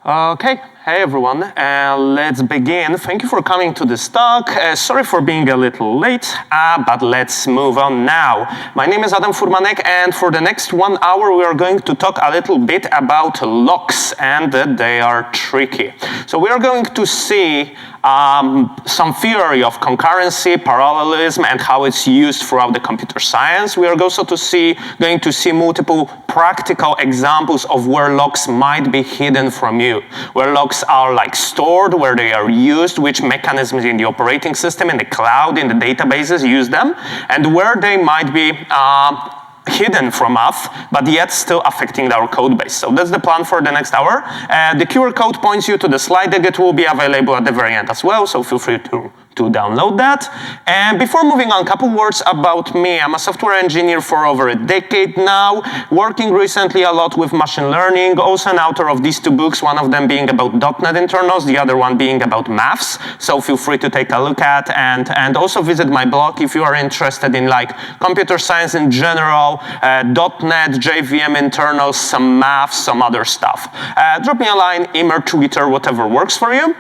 Okay, hey everyone, let's begin. Thank you for coming to this talk. Sorry for being a little late, but let's move on now. My name is Furmanek, and for the next 1 hour we are going to talk a little bit about locks and that they are tricky. So we are going to see some theory of concurrency, parallelism, and how it's used throughout the computer science. We are also going to see multiple practical examples of where locks might be hidden from you, where locks are like stored, where they are used, which mechanisms in the operating system, in the cloud, in the databases use them, and where they might be hidden from us, but yet still affecting our code base. So that's the plan for the next hour. The QR code points you to the slide deck. It will be available at the very end as well, so feel free to download that. And before moving on, a couple words about me. I'm a software engineer for over a decade now, working recently a lot with machine learning, also an author of these two books, one of them being about .NET internals, the other one being about maths. So feel free to take a look at and also visit my blog if you are interested in like computer science in general, .NET, JVM internals, some maths, some other stuff. Drop me a line, email, Twitter, whatever works for you.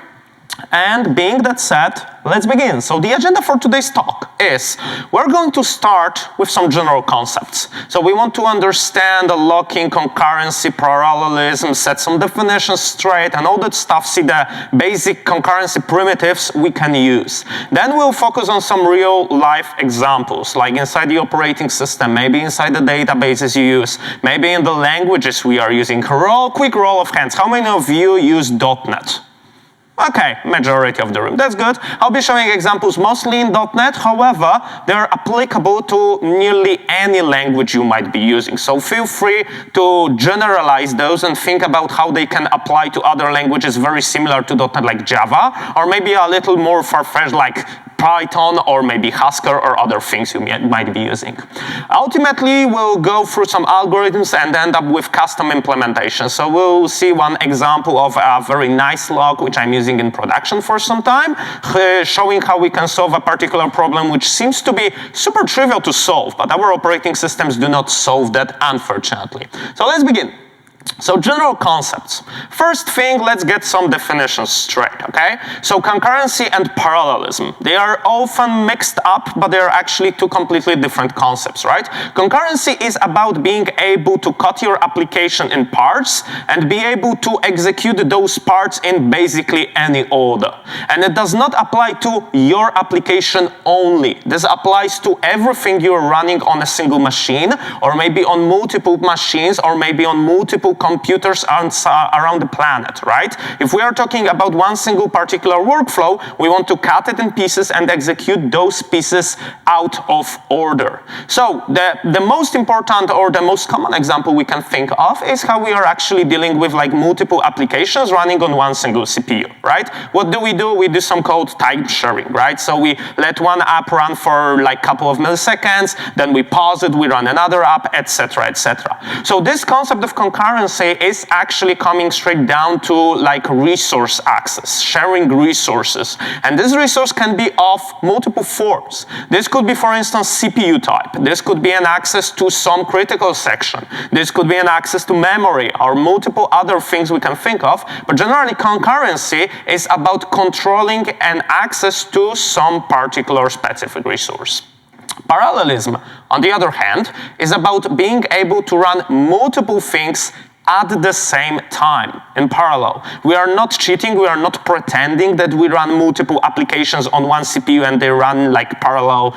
And being that said, let's begin. So the agenda for today's talk is we're going to start with some general concepts. So we want to understand the locking, concurrency, parallelism, set some definitions straight, and all that stuff, see the basic concurrency primitives we can use. Then we'll focus on some real-life examples, like inside the operating system, maybe inside the databases you use, maybe in the languages we are using. Quick roll of hands. How many of you use .NET? Okay, majority of the room. That's good. I'll be showing examples mostly in .NET. However, they're applicable to nearly any language you might be using. So feel free to generalize those and think about how they can apply to other languages very similar to .NET, like Java, or maybe a little more far-fetched like Python, or maybe Haskell, or other things you might be using. Ultimately, we'll go through some algorithms and end up with custom implementation. So we'll see one example of a very nice lock, which I'm using in production for some time, showing how we can solve a particular problem which seems to be super trivial to solve, but our operating systems do not solve that, unfortunately. So let's begin. So general concepts. First thing, let's get some definitions straight, okay? So concurrency and parallelism. They are often mixed up, but they are actually two completely different concepts, right? Concurrency is about being able to cut your application in parts and be able to execute those parts in basically any order. And it does not apply to your application only. This applies to everything you're running on a single machine, or maybe on multiple machines, or maybe on multiple computers around the planet, right? If we are talking about one single particular workflow, we want to cut it in pieces and execute those pieces out of order. So the most important or the most common example we can think of is how we are actually dealing with like multiple applications running on one single CPU, right? What do? We do some code time sharing, right? So we let one app run for like a couple of milliseconds, then we pause it, we run another app, etc., etc. So this concept of concurrency is actually coming straight down to like resource access, sharing resources. And this resource can be of multiple forms. This could be, for instance, CPU type. This could be an access to some critical section. This could be an access to memory, or multiple other things we can think of. But generally, concurrency is about controlling an access to some particular specific resource. Parallelism, on the other hand, is about being able to run multiple things at the same time, in parallel. We are not cheating, we are not pretending that we run multiple applications on one CPU and they run like parallel,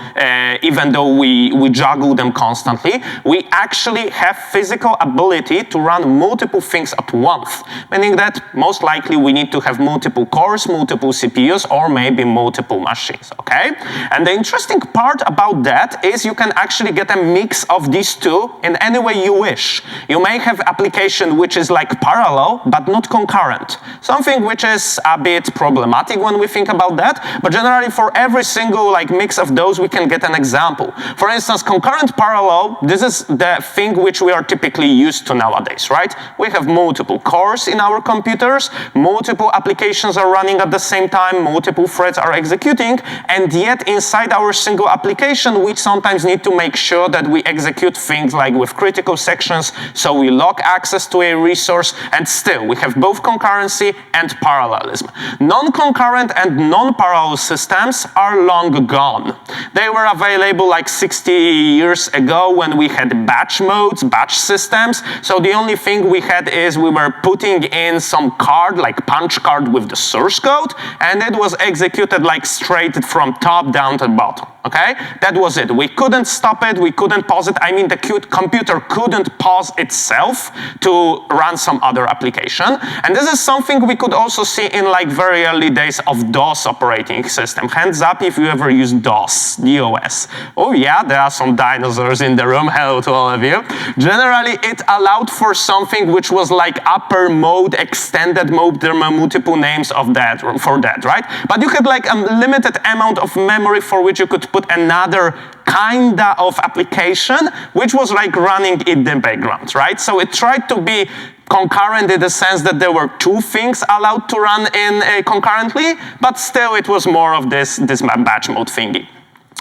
even though we juggle them constantly. We actually have physical ability to run multiple things at once, meaning that most likely we need to have multiple cores, multiple CPUs, or maybe multiple machines, okay? And the interesting part about that is you can actually get a mix of these two in any way you wish. You may have applications which is like parallel, but not concurrent. Something which is a bit problematic when we think about that, but generally for every single like mix of those, we can get an example. For instance, concurrent parallel, this is the thing which we are typically used to nowadays, right? We have multiple cores in our computers, multiple applications are running at the same time, multiple threads are executing, and yet inside our single application, we sometimes need to make sure that we execute things like with critical sections, so we lock access to a resource, and still we have both concurrency and parallelism. Non-concurrent and non-parallel systems are long gone. They were available like 60 years ago when we had batch modes, batch systems. So the only thing we had is we were putting in some card, like punch card with the source code, and it was executed like straight from top down to bottom. Okay, that was it. We couldn't stop it, we couldn't pause it. I mean, the computer couldn't pause itself to run some other application. And this is something we could also see in like very early days of DOS operating system. Hands up if you ever used DOS, DOS. Oh yeah, there are some dinosaurs in the room. Hello to all of you. Generally, it allowed for something which was like upper mode, extended mode. There were multiple names of that, for that, right? But you had like a limited amount of memory for which you could put another kinda of application, which was like running in the background, right? So it tried to be concurrent in the sense that there were two things allowed to run in concurrently, but still it was more of this batch mode thingy.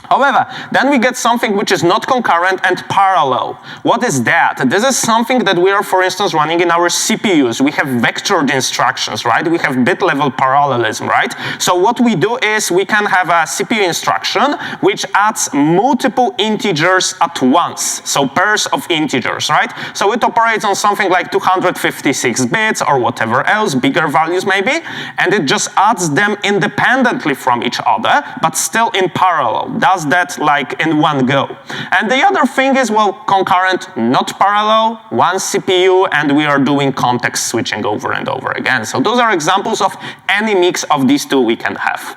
However, then we get something which is not concurrent and parallel. What is that? This is something that we are, for instance, running in our CPUs. We have vectored instructions, right? We have bit-level parallelism, right? So what we do is we can have a CPU instruction which adds multiple integers at once. So pairs of integers, right? So it operates on something like 256 bits or whatever else, bigger values maybe, and it just adds them independently from each other, but still in parallel. Does that like in one go. And the other thing is, well, concurrent, not parallel, one CPU, and we are doing context switching over and over again. So those are examples of any mix of these two we can have.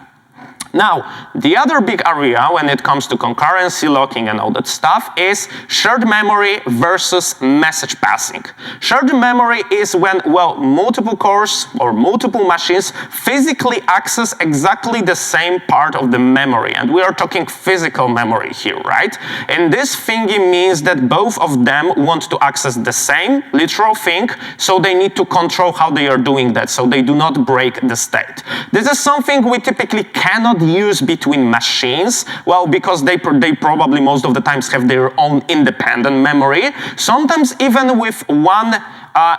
Now, the other big area when it comes to concurrency, locking, and all that stuff is shared memory versus message passing. Shared memory is when, well, multiple cores or multiple machines physically access exactly the same part of the memory. And we are talking physical memory here, right? And this thingy means that both of them want to access the same literal thing, so they need to control how they are doing that, so they do not break the state. This is something we typically cannot use between machines, well, because they probably most of the times have their own independent memory. Sometimes even with one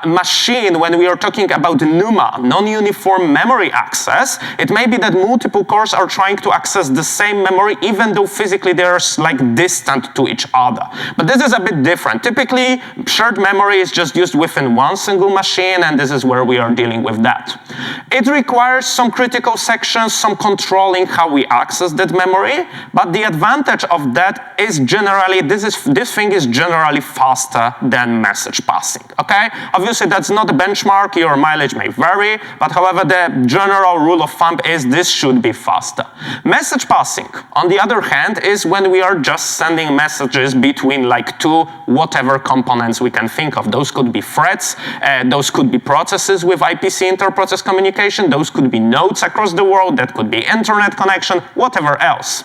machine, when we are talking about NUMA, non-uniform memory access, it may be that multiple cores are trying to access the same memory, even though physically they're like distant to each other. But this is a bit different. Typically, shared memory is just used within one single machine, and this is where we are dealing with that. It requires some critical sections, some controlling how we access that memory, but the advantage of that is generally, this thing is generally faster than message passing, okay? Obviously, that's not a benchmark. Your mileage may vary, but however, the general rule of thumb is this should be faster. Message passing, on the other hand, is when we are just sending messages between like two whatever components we can think of. Those could be threads, those could be processes with IPC inter-process communication, those could be nodes across the world, that could be internet connection, whatever else.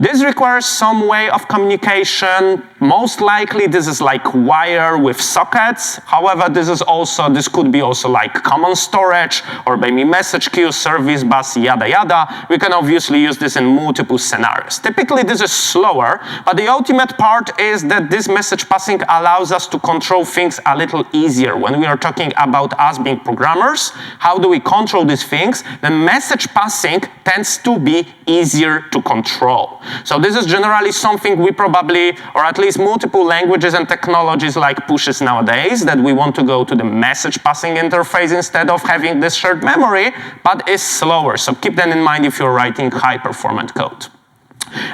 This requires some way of communication. Most likely, this is like wire with sockets. However, this could be also like common storage or maybe message queue, service bus, yada yada. We can obviously use this in multiple scenarios. Typically, this is slower, but the ultimate part is that this message passing allows us to control things a little easier. When we are talking about us being programmers, how do we control these things? The message passing tends to be easier to control. So this is generally something we probably, or at least multiple languages and technologies like pushes nowadays, that we want to go to the message passing interface instead of having this shared memory, but is slower. So keep that in mind if you're writing high-performance code.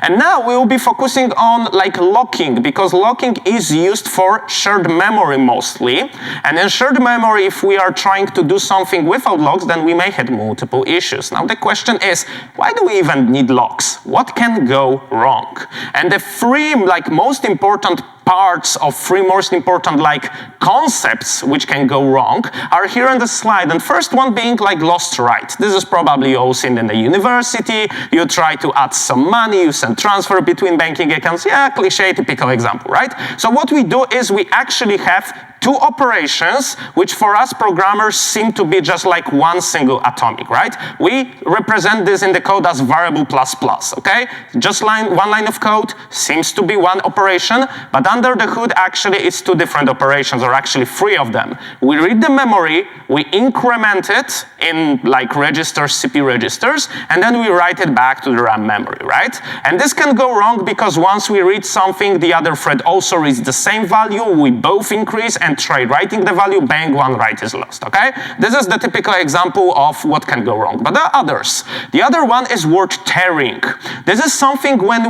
And now we will be focusing on like locking, because locking is used for shared memory mostly. And in shared memory, if we are trying to do something without locks, then we may have multiple issues. Now the question is, why do we even need locks? What can go wrong? And the three like most important parts of three most important like concepts which can go wrong are here on the slide. And first one being like lost right. This is probably all seen in the university. You try to add some money, you send transfer between banking accounts. Yeah, cliche, typical example, right? So what we do is we actually have two operations, which for us programmers seem to be just like one single atomic, right? We represent this in the code as variable plus plus, okay? Just one line of code seems to be one operation, but under the hood, actually, it's two different operations, or actually three of them. We read the memory, we increment it in like registers, CPU registers, and then we write it back to the RAM memory, right? And this can go wrong because once we read something, the other thread also reads the same value, we both increase and try writing the value, bang, one write is lost, okay? This is the typical example of what can go wrong, but there are others. The other one is word tearing. This is something when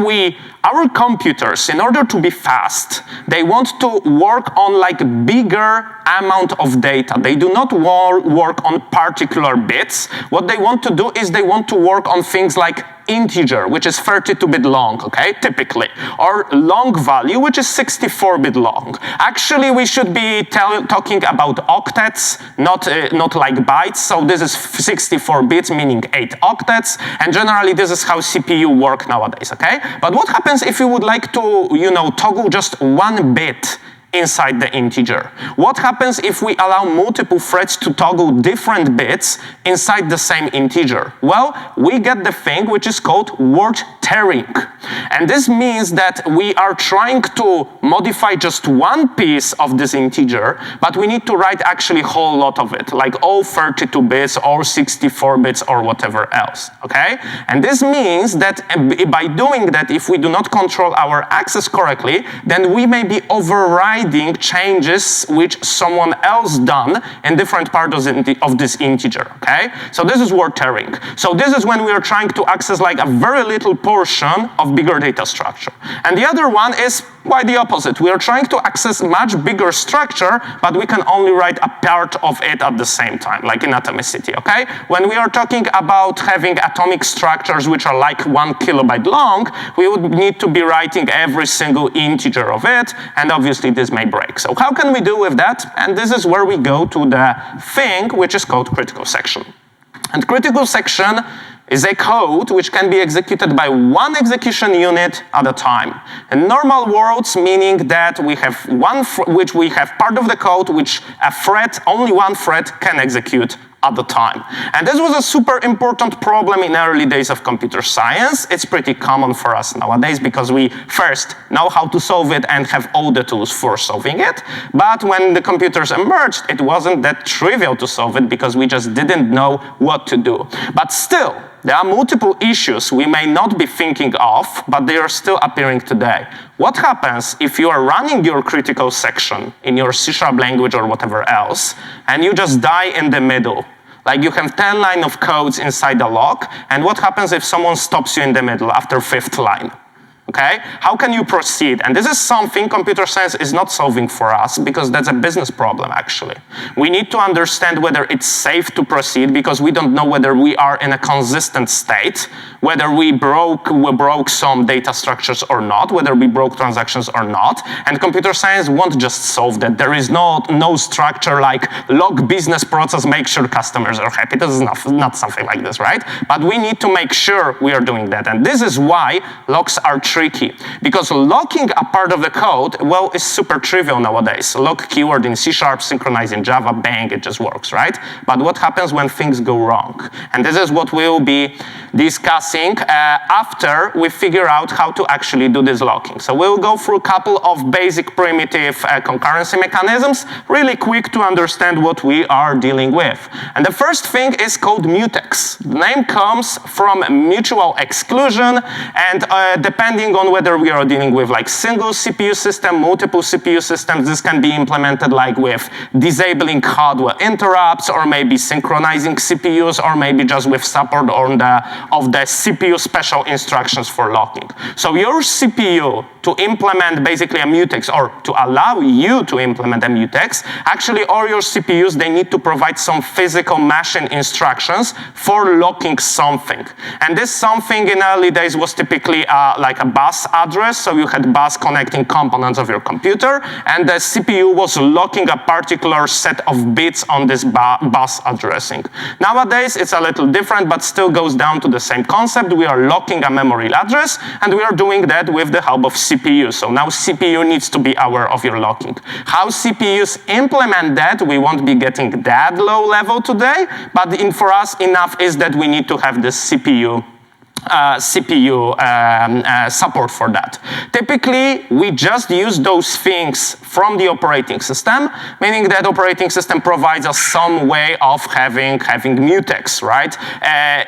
our computers, in order to be fast, they want to work on like bigger amount of data. They do not work on particular bits. What they want to do is they want to work on things like integer, which is 32-bit long, okay, typically, or long value, which is 64-bit long. Actually, we should be talking about octets, not like bytes, so this is 64 bits, meaning 8 octets, and generally this is how CPU work nowadays, okay? But what happens if you would like to, toggle just one bit inside the integer? What happens if we allow multiple threads to toggle different bits inside the same integer? Well, we get the thing which is called word tearing. And this means that we are trying to modify just one piece of this integer, but we need to write actually a whole lot of it, like all 32 bits or 64 bits or whatever else, okay? And this means that by doing that, if we do not control our access correctly, then we may be overriding changes which someone else done in different parts of this integer, okay? So this is word tearing. So this is when we are trying to access like a very little portion of bigger data structure. And the other one is quite the opposite. We are trying to access much bigger structure, but we can only write a part of it at the same time, like in atomicity, okay? When we are talking about having atomic structures which are like 1 kilobyte long, we would need to be writing every single integer of it, and obviously this may break. So how can we do with that? And this is where we go to the thing which is called critical section. And critical section is a code which can be executed by one execution unit at a time. In normal worlds, meaning that we have part of the code which only one thread can execute at the time. And this was a super important problem in early days of computer science. It's pretty common for us nowadays because we first know how to solve it and have all the tools for solving it. But when the computers emerged, it wasn't that trivial to solve it because we just didn't know what to do. But still, there are multiple issues we may not be thinking of, but they are still appearing today. What happens if you are running your critical section in your C# language or whatever else, and you just die in the middle? Like you have 10 lines of codes inside the log, and what happens if someone stops you in the middle after 5th line? Okay? How can you proceed? And this is something computer science is not solving for us because that's a business problem, actually. We need to understand whether it's safe to proceed because we don't know whether we are in a consistent state, whether we broke some data structures or not, whether we broke transactions or not. And computer science won't just solve that. There is no structure like log business process, make sure customers are happy. This is not something like this, right? But we need to make sure we are doing that. And this is why logs are tricky, because locking a part of the code, well, is super trivial nowadays. Lock keyword in C#, synchronize in Java, bang, it just works, right? But what happens when things go wrong? And this is what we'll be discussing after we figure out how to actually do this locking. So we'll go through a couple of basic primitive concurrency mechanisms, really quick to understand what we are dealing with. And the first thing is called mutex. The name comes from mutual exclusion, and depending on whether we are dealing with like single CPU system, multiple CPU systems, this can be implemented like with disabling hardware interrupts, or maybe synchronizing CPUs, or maybe just with support of the CPU special instructions for locking. So your CPU to implement basically a mutex, or to allow you to implement a mutex, actually all your CPUs, they need to provide some physical machine instructions for locking something. And this something in early days was typically like a bus address, so you had bus connecting components of your computer, and the CPU was locking a particular set of bits on this bus addressing. Nowadays, it's a little different, but still goes down to the same concept. We are locking a memory address, and we are doing that with the help of CPU. So now CPU needs to be aware of your locking. How CPUs implement that, we won't be getting that low level today, but for us, enough is that we need to have this CPU support for that. Typically, we just use those things from the operating system, meaning that operating system provides us some way of having mutex, right?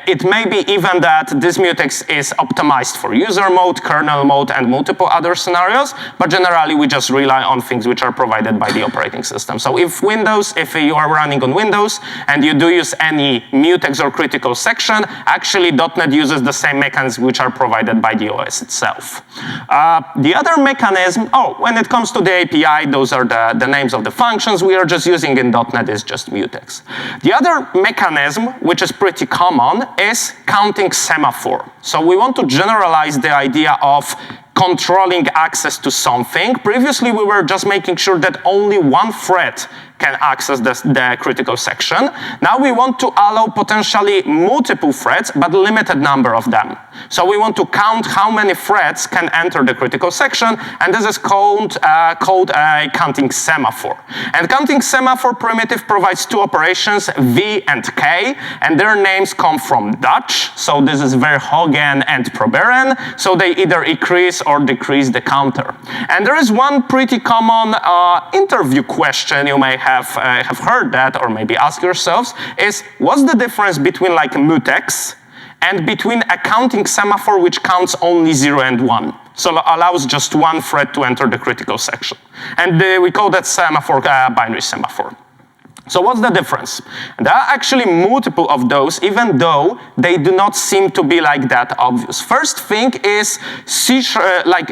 It may be even that this mutex is optimized for user mode, kernel mode, and multiple other scenarios, but generally we just rely on things which are provided by the operating system. So if you are running on Windows and you do use any mutex or critical section, actually .NET uses the same mechanisms which are provided by the OS itself. The other mechanism, when it comes to the API, those are the names of the functions we are just using in .NET is just mutex. The other mechanism, which is pretty common, is counting semaphore. So we want to generalize the idea of controlling access to something. Previously, we were just making sure that only one thread can access the critical section. Now we want to allow potentially multiple threads, but a limited number of them. So we want to count how many threads can enter the critical section, and this is called a counting semaphore. And counting semaphore primitive provides two operations, V and K, and their names come from Dutch. So this is verhogen and proberen. So they either increase or decrease the counter. And there is one pretty common interview question you may have heard that, or maybe ask yourselves, is what's the difference between like mutex and between a counting semaphore which counts only 0 and 1? So allows just one thread to enter the critical section. And we call that semaphore binary semaphore. So what's the difference? There are actually multiple of those, even though they do not seem to be like that obvious. First thing is,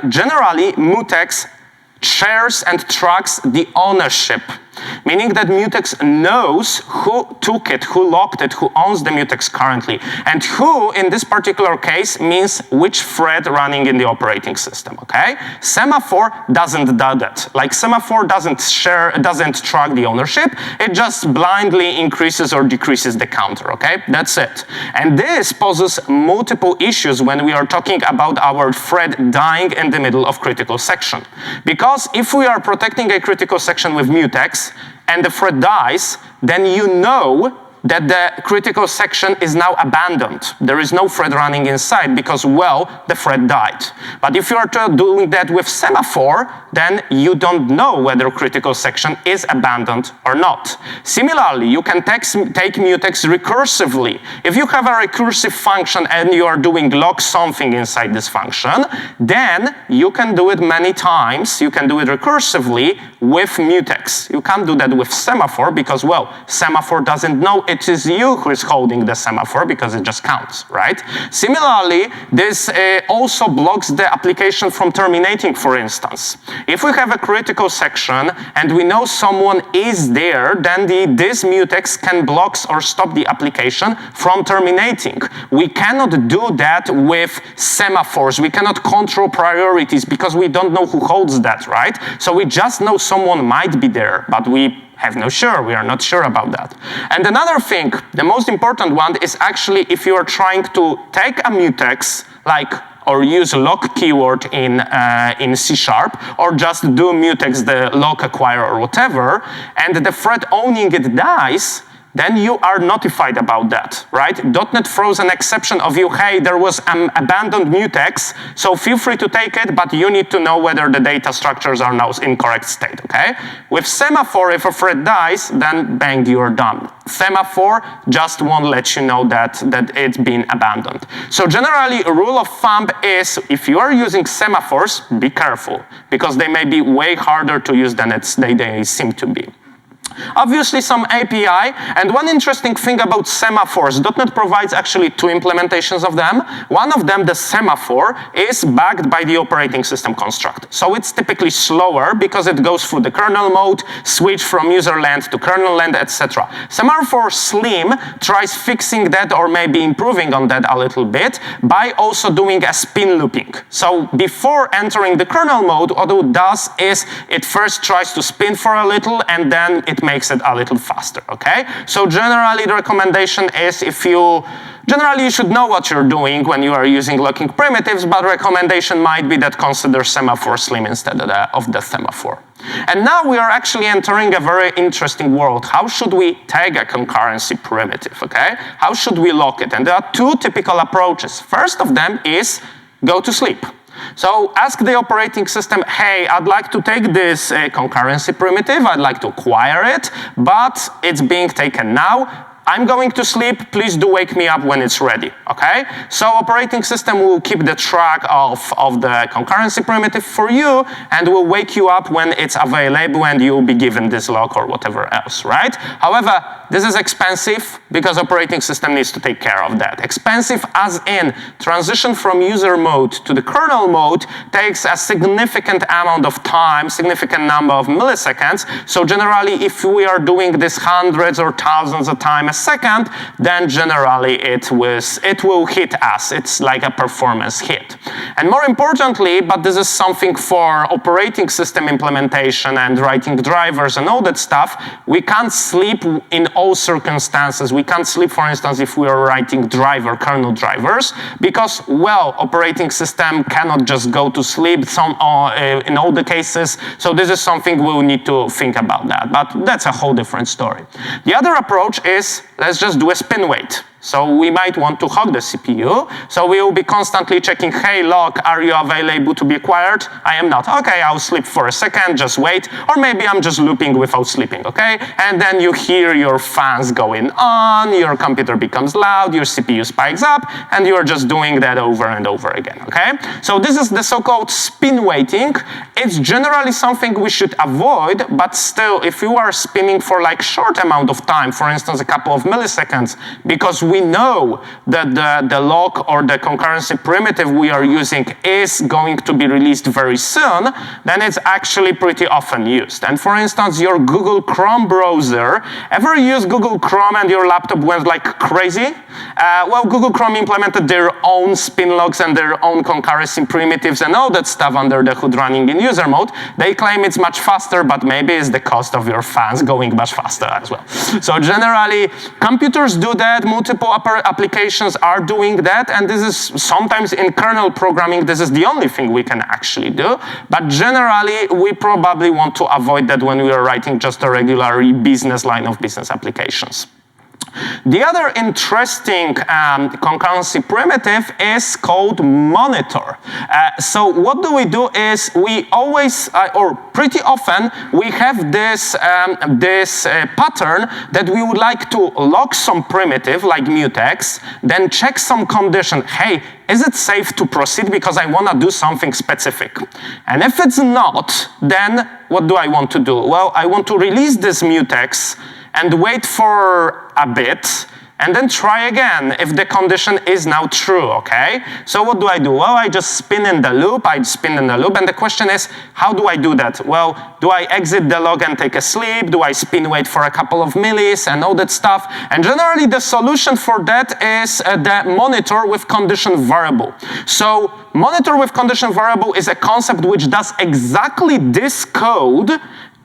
generally, mutex shares and tracks the ownership, meaning that mutex knows who took it, who locked it, who owns the mutex currently, and who, in this particular case, means which thread running in the operating system, okay? Semaphore doesn't do that. Like semaphore doesn't track the ownership, it just blindly increases or decreases the counter, okay? That's it. And this poses multiple issues when we are talking about our thread dying in the middle of critical section. Because if we are protecting a critical section with mutex, and the thread dies, then you know that the critical section is now abandoned. There is no thread running inside because, well, the thread died. But if you are doing that with semaphore, then you don't know whether critical section is abandoned or not. Similarly, you can take mutex recursively. If you have a recursive function and you are doing lock something inside this function, then you can do it many times. You can do it recursively with mutex. You can't do that with semaphore because, well, semaphore doesn't know it is you who is holding the semaphore because it just counts, right? Similarly, this also blocks the application from terminating, for instance. If we have a critical section and we know someone is there, then this mutex can block or stop the application from terminating. We cannot do that with semaphores. We cannot control priorities because we don't know who holds that, right? So we just know someone might be there, but we are not sure about that. And another thing, the most important one, is actually if you are trying to take a mutex, or use lock keyword in C#, or just do mutex the lock acquire or whatever, and the thread owning it dies, then you are notified about that, right? .NET throws an exception of you, hey, there was an abandoned mutex, so feel free to take it, but you need to know whether the data structures are now in correct state, okay? With semaphore, if a thread dies, then bang, you're done. Semaphore just won't let you know that it's been abandoned. So generally, a rule of thumb is if you are using semaphores, be careful, because they may be way harder to use than they seem to be. Obviously some API, and one interesting thing about semaphores, .NET provides actually two implementations of them. One of them, the semaphore, is backed by the operating system construct. So it's typically slower because it goes through the kernel mode, switch from user land to kernel land, etc. Semaphore Slim tries fixing that or maybe improving on that a little bit by also doing a spin looping. So before entering the kernel mode, what it does is it first tries to spin for a little and then it makes it a little faster, okay? So generally the recommendation is generally you should know what you're doing when you are using locking primitives, but recommendation might be that consider semaphore Slim instead of the semaphore. And now we are actually entering a very interesting world. How should we tag a concurrency primitive, okay? How should we lock it? And there are two typical approaches. First of them is go to sleep. So ask the operating system, hey, I'd like to take this concurrency primitive, I'd like to acquire it, but it's being taken now. I'm going to sleep, please do wake me up when it's ready, okay? So operating system will keep the track of the concurrency primitive for you and will wake you up when it's available and you'll be given this lock or whatever else, right? However, this is expensive because operating system needs to take care of that. Expensive as in transition from user mode to the kernel mode takes a significant amount of time, significant number of milliseconds. So generally, if we are doing this hundreds or thousands of times a second, then generally it will hit us. It's like a performance hit. And more importantly, but this is something for operating system implementation and writing drivers and all that stuff, we can't sleep in all circumstances. We can't sleep, for instance, if we are writing kernel drivers, because, well, operating system cannot just go to sleep in all the cases. So this is something we'll need to think about that. But that's a whole different story. The other approach is let's just do a spin wait. So we might want to hog the CPU. So we will be constantly checking, hey, lock, are you available to be acquired? I am not. Okay, I'll sleep for a second, just wait. Or maybe I'm just looping without sleeping, okay? And then you hear your fans going on, your computer becomes loud, your CPU spikes up, and you're just doing that over and over again, okay? So this is the so-called spin waiting. It's generally something we should avoid, but still, if you are spinning for like short amount of time, for instance, a couple of milliseconds, because we know that the lock or the concurrency primitive we are using is going to be released very soon, then it's actually pretty often used. And for instance, your Google Chrome browser, ever use Google Chrome and your laptop went like crazy? Well, Google Chrome implemented their own spin locks and their own concurrency primitives and all that stuff under the hood running in user mode. They claim it's much faster, but maybe it's the cost of your fans going much faster as well. So generally, computers do that, multiple applications are doing that, and this is sometimes in kernel programming, this is the only thing we can actually do. But generally, we probably want to avoid that when we are writing just a regular business line of business applications. The other interesting concurrency primitive is called monitor. So what do we do is we always, or pretty often, we have this, pattern that we would like to lock some primitive like mutex, then check some condition. Hey, is it safe to proceed because I want to do something specific? And if it's not, then what do I want to do? Well, I want to release this mutex and wait for a bit, and then try again if the condition is now true, okay? So what do? Well, I just spin in the loop, and the question is, how do I do that? Well, do I exit the log and take a sleep? Do I spin wait for a couple of millis and all that stuff? And generally, the solution for that is the monitor with condition variable. So monitor with condition variable is a concept which does exactly this code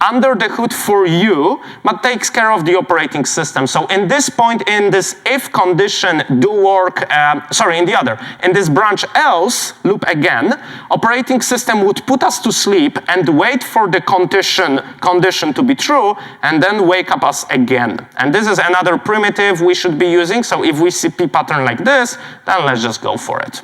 under the hood for you, but takes care of the operating system. So in this point, in this if condition do work, in this branch else loop again, operating system would put us to sleep and wait for the condition to be true, and then wake up us again. And this is another primitive we should be using. So if we see P pattern like this, then let's just go for it.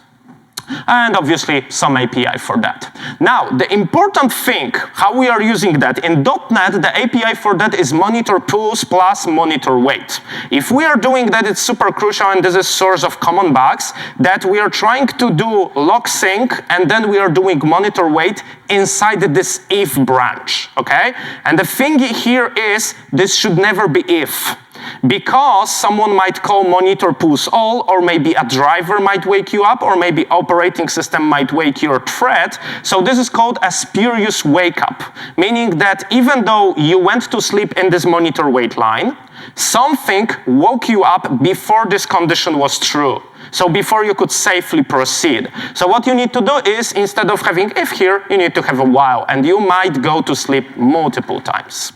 and obviously some API for that. Now, the important thing, how we are using that, in .NET, the API for that is monitor pools plus monitor wait. If we are doing that, it's super crucial, and this is source of common bugs, that we are trying to do log sync, and then we are doing monitor wait inside this if branch, okay? And the thing here is, this should never be if. Because someone might call monitor pools all, or maybe a driver might wake you up, or maybe operating system might wake your thread. So this is called a spurious wake up, meaning that even though you went to sleep in this monitor wait line, something woke you up before this condition was true. So before you could safely proceed. So what you need to do is, instead of having if here, you need to have a while, and you might go to sleep multiple times.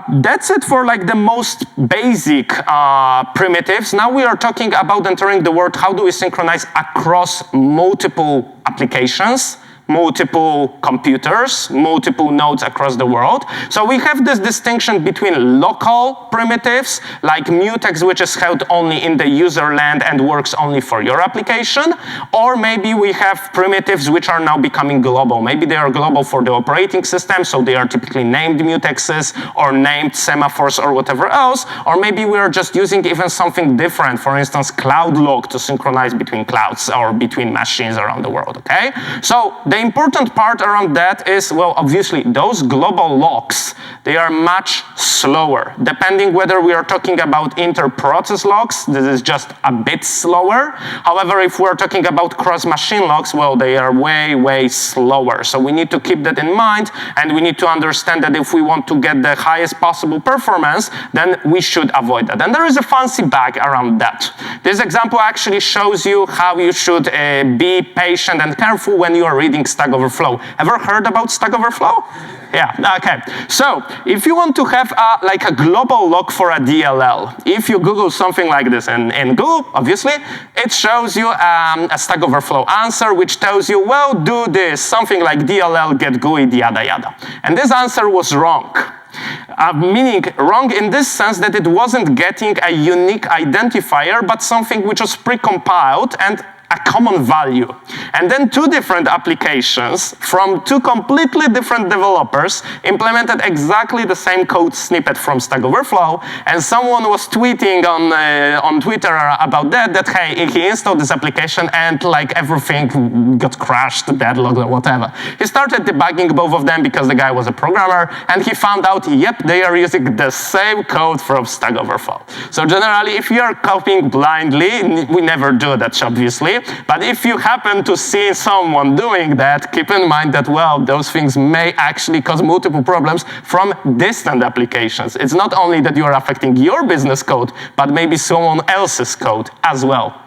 That's it for like the most basic primitives. Now we are talking about entering the word, how do we synchronize across multiple applications, multiple computers, multiple nodes across the world. So we have this distinction between local primitives, like mutex, which is held only in the user land and works only for your application, or maybe we have primitives which are now becoming global. Maybe they are global for the operating system, so they are typically named mutexes, or named semaphores, or whatever else, or maybe we are just using even something different, for instance, cloud log to synchronize between clouds or between machines around the world, okay? So the important part around that is, well, obviously, those global logs, they are much slower. Depending whether we are talking about inter-process logs, this is just a bit slower. However, if we're talking about cross-machine logs, well, they are way, way slower. So we need to keep that in mind, and we need to understand that if we want to get the highest possible performance, then we should avoid that. And there is a fancy bug around that. This example actually shows you how you should be patient and careful when you are reading Stack Overflow. Ever heard about Stack Overflow? Yeah, okay. So if you want to have like a global log for a DLL, if you Google something like this in Google, obviously, it shows you a Stack Overflow answer, which tells you, well, do this, something like DLL get GUID, yada, yada. And this answer was wrong. Meaning wrong in this sense that it wasn't getting a unique identifier, but something which was pre-compiled and a common value. And then two different applications from two completely different developers implemented exactly the same code snippet from Stack Overflow, and someone was tweeting on Twitter about that hey, he installed this application and like everything got crashed, deadlocked, or whatever. He started debugging both of them because the guy was a programmer, and he found out, yep, they are using the same code from Stack Overflow. So generally, if you are copying blindly, we never do that, obviously. But if you happen to see someone doing that, keep in mind that, well, those things may actually cause multiple problems from distant applications. It's not only that you are affecting your business code, but maybe someone else's code as well.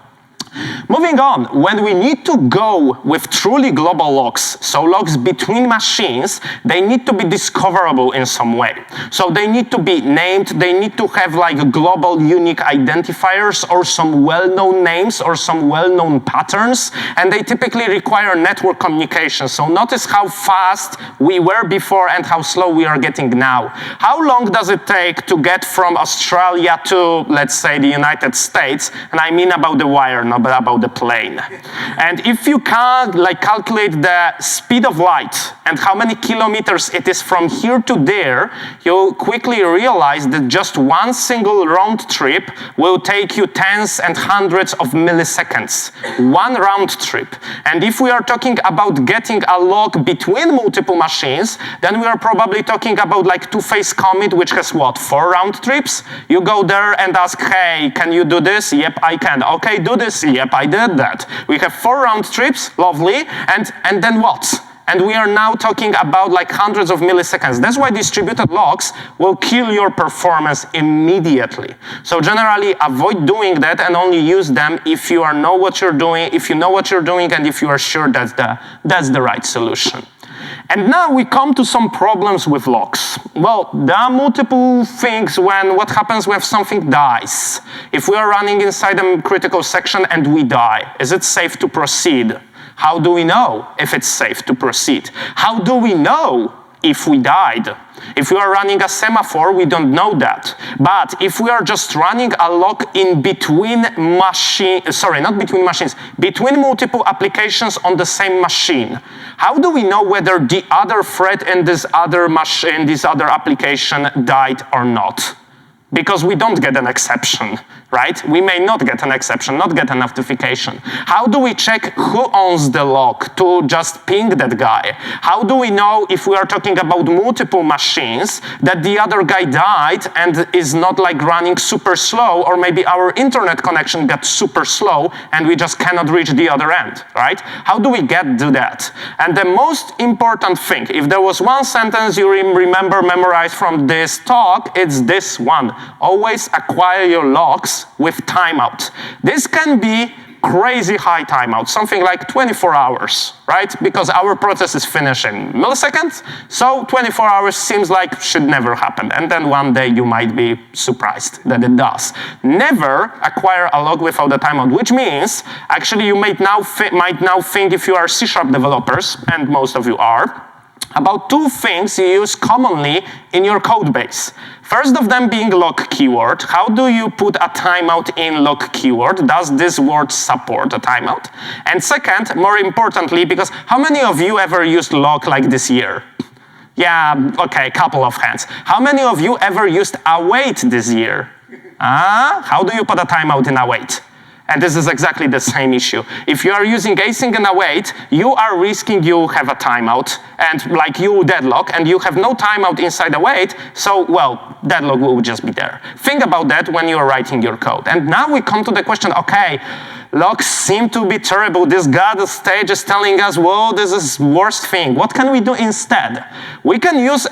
Moving on, when we need to go with truly global logs, so logs between machines, they need to be discoverable in some way. So they need to be named, they need to have like global unique identifiers or some well-known names or some well-known patterns, and they typically require network communication. So notice how fast we were before and how slow we are getting now. How long does it take to get from Australia to, let's say, the United States? And I mean about the wire, not about the plane. And if you can calculate the speed of light and how many kilometers it is from here to there, you'll quickly realize that just one single round trip will take you tens and hundreds of milliseconds. One round trip. And if we are talking about getting a log between multiple machines, then we are probably talking about like two-phase commit, which has what, 4 round trips? You go there and ask, hey, can you do this? Yep, I can. Okay, do this. Yep, I did that. We have 4 round trips, lovely, and then what? And we are now talking about like hundreds of milliseconds. That's why distributed logs will kill your performance immediately. So generally, avoid doing that and only use them if you know what you're doing, and if you are sure that's the right solution. And now we come to some problems with logs. Well, there are multiple things what happens when something dies. If we are running inside a critical section and we die, is it safe to proceed? How do we know if it's safe to proceed? How do we know if we died. If we are running a semaphore, we don't know that. But if we are just running a lock in between between multiple applications on the same machine, how do we know whether the other thread in this other machine, this other application died or not? Because we don't get an exception, right? We may not get an exception, not get a notification. How do we check who owns the lock to just ping that guy? How do we know if we are talking about multiple machines that the other guy died and is not like running super slow, or maybe our internet connection got super slow and we just cannot reach the other end, right? How do we get to that? And the most important thing, if there was one sentence you remember memorized from this talk, it's this one. Always acquire your logs with timeout. This can be crazy high timeout, something like 24 hours, right? Because our process is finished in milliseconds, so 24 hours seems like should never happen. And then one day you might be surprised that it does. Never acquire a log without a timeout, which means actually you might now think, if you are C# developers, and most of you are, about two things you use commonly in your code base. First of them being lock keyword. How do you put a timeout in lock keyword? Does this word support a timeout? And second, more importantly, because how many of you ever used lock like this year? Yeah, okay, couple of hands. How many of you ever used await this year? How do you put a timeout in await? And this is exactly the same issue. If you are using async and await, you are risking you have a timeout, and like you deadlock, and you have no timeout inside await, so, well, deadlock will just be there. Think about that when you are writing your code. And now we come to the question, okay, locks seem to be terrible. This God stage is telling us, well, this is worst thing. What can we do instead? We can use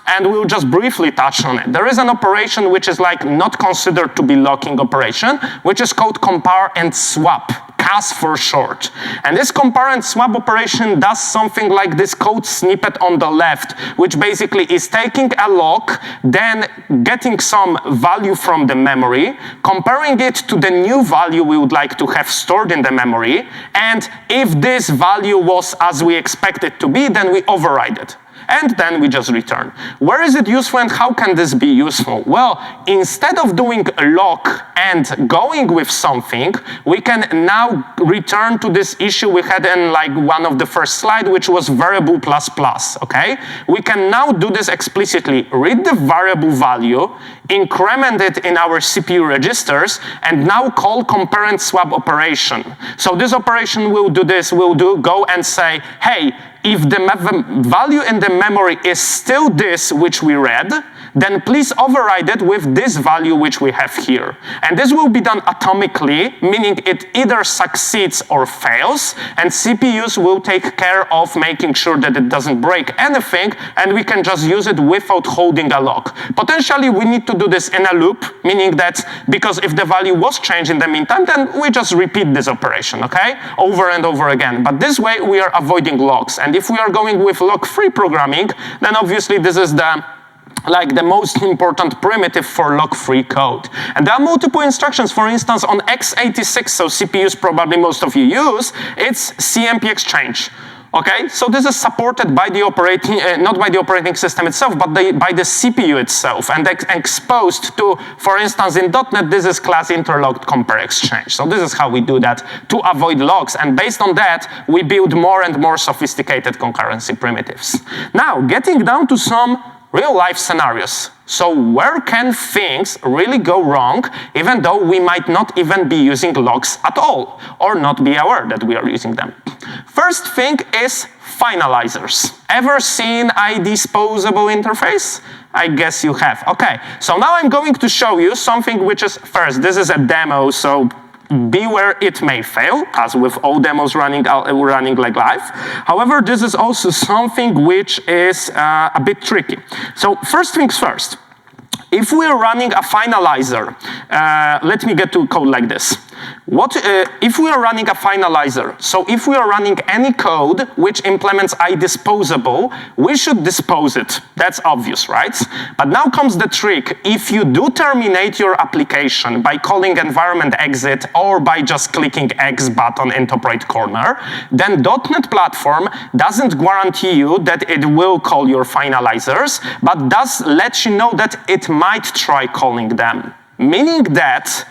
and we'll just briefly touch on it. There is an operation which is like not considered to be locking operation, which is called compare and swap, CAS for short. And this compare and swap operation does something like this code snippet on the left, which basically is taking a lock, then getting some value from the memory, comparing it to the new value we would like to have stored in the memory, and if this value was as we expect it to be, then we override it. And then we just return. Where is it useful and how can this be useful? Well, instead of doing a lock and going with something, we can now return to this issue we had in like one of the first slides, which was variable plus plus, okay? We can now do this explicitly. Read the variable value, increment it in our CPU registers, and now call compare and swap operation. So this operation will do this, go and say, hey, if the value in the memory is still this which we read, then please override it with this value which we have here. And this will be done atomically, meaning it either succeeds or fails, and CPUs will take care of making sure that it doesn't break anything, and we can just use it without holding a lock. Potentially, we need to do this in a loop, meaning that because if the value was changed in the meantime, then we just repeat this operation, okay? Over and over again. But this way, we are avoiding locks. And if we are going with lock-free programming, then obviously this is the most important primitive for lock-free code. And there are multiple instructions. For instance, on x86, so CPUs probably most of you use, it's CMP exchange. Okay, so this is supported by the operating, not by the operating system itself, but by the CPU itself, and exposed to, for instance, in .NET, this is class interlocked compare exchange. So this is how we do that to avoid locks, and based on that, we build more and more sophisticated concurrency primitives. Now, getting down to some real-life scenarios. So where can things really go wrong, even though we might not even be using logs at all, or not be aware that we are using them? First thing is finalizers. Ever seen iDisposable interface? I guess you have. Okay, so now I'm going to show you something which is, first, this is a demo, so beware it may fail, as with all demos running like live. However, this is also something which is a bit tricky. So first things first, if we're running a finalizer, let me get to code like this. If we are running a finalizer, so if we are running any code which implements iDisposable, we should dispose it. That's obvious, right? But now comes the trick. If you do terminate your application by calling environment exit or by just clicking X button in top right corner, then .NET Platform doesn't guarantee you that it will call your finalizers, but does let you know that it might try calling them. Meaning that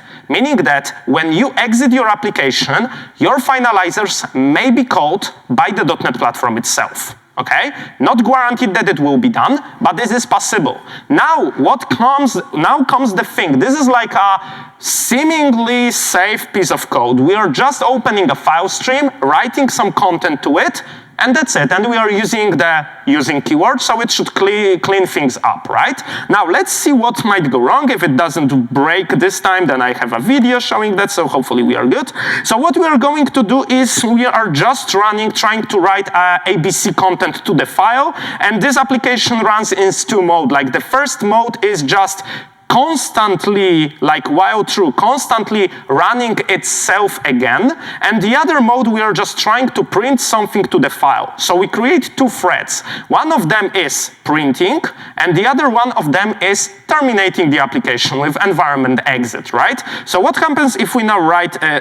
when you exit your application, your finalizers may be called by the .NET Platform itself. Okay? Not guaranteed that it will be done, but this is possible. Now comes the thing. This is like a seemingly safe piece of code. We are just opening a file stream, writing some content to it, and that's it. And we are using the using keyword, so it should clean things up, right? Now let's see what might go wrong. If it doesn't break this time, then I have a video showing that, so hopefully we are good. So what we are going to do is we are just trying to write ABC content to the file, and this application runs in two modes. Like the first mode is just constantly, like while true, constantly running itself again. And the other mode, we are just trying to print something to the file. So we create two threads. One of them is printing, and the other one of them is terminating the application with environment exit, right? So what happens if we now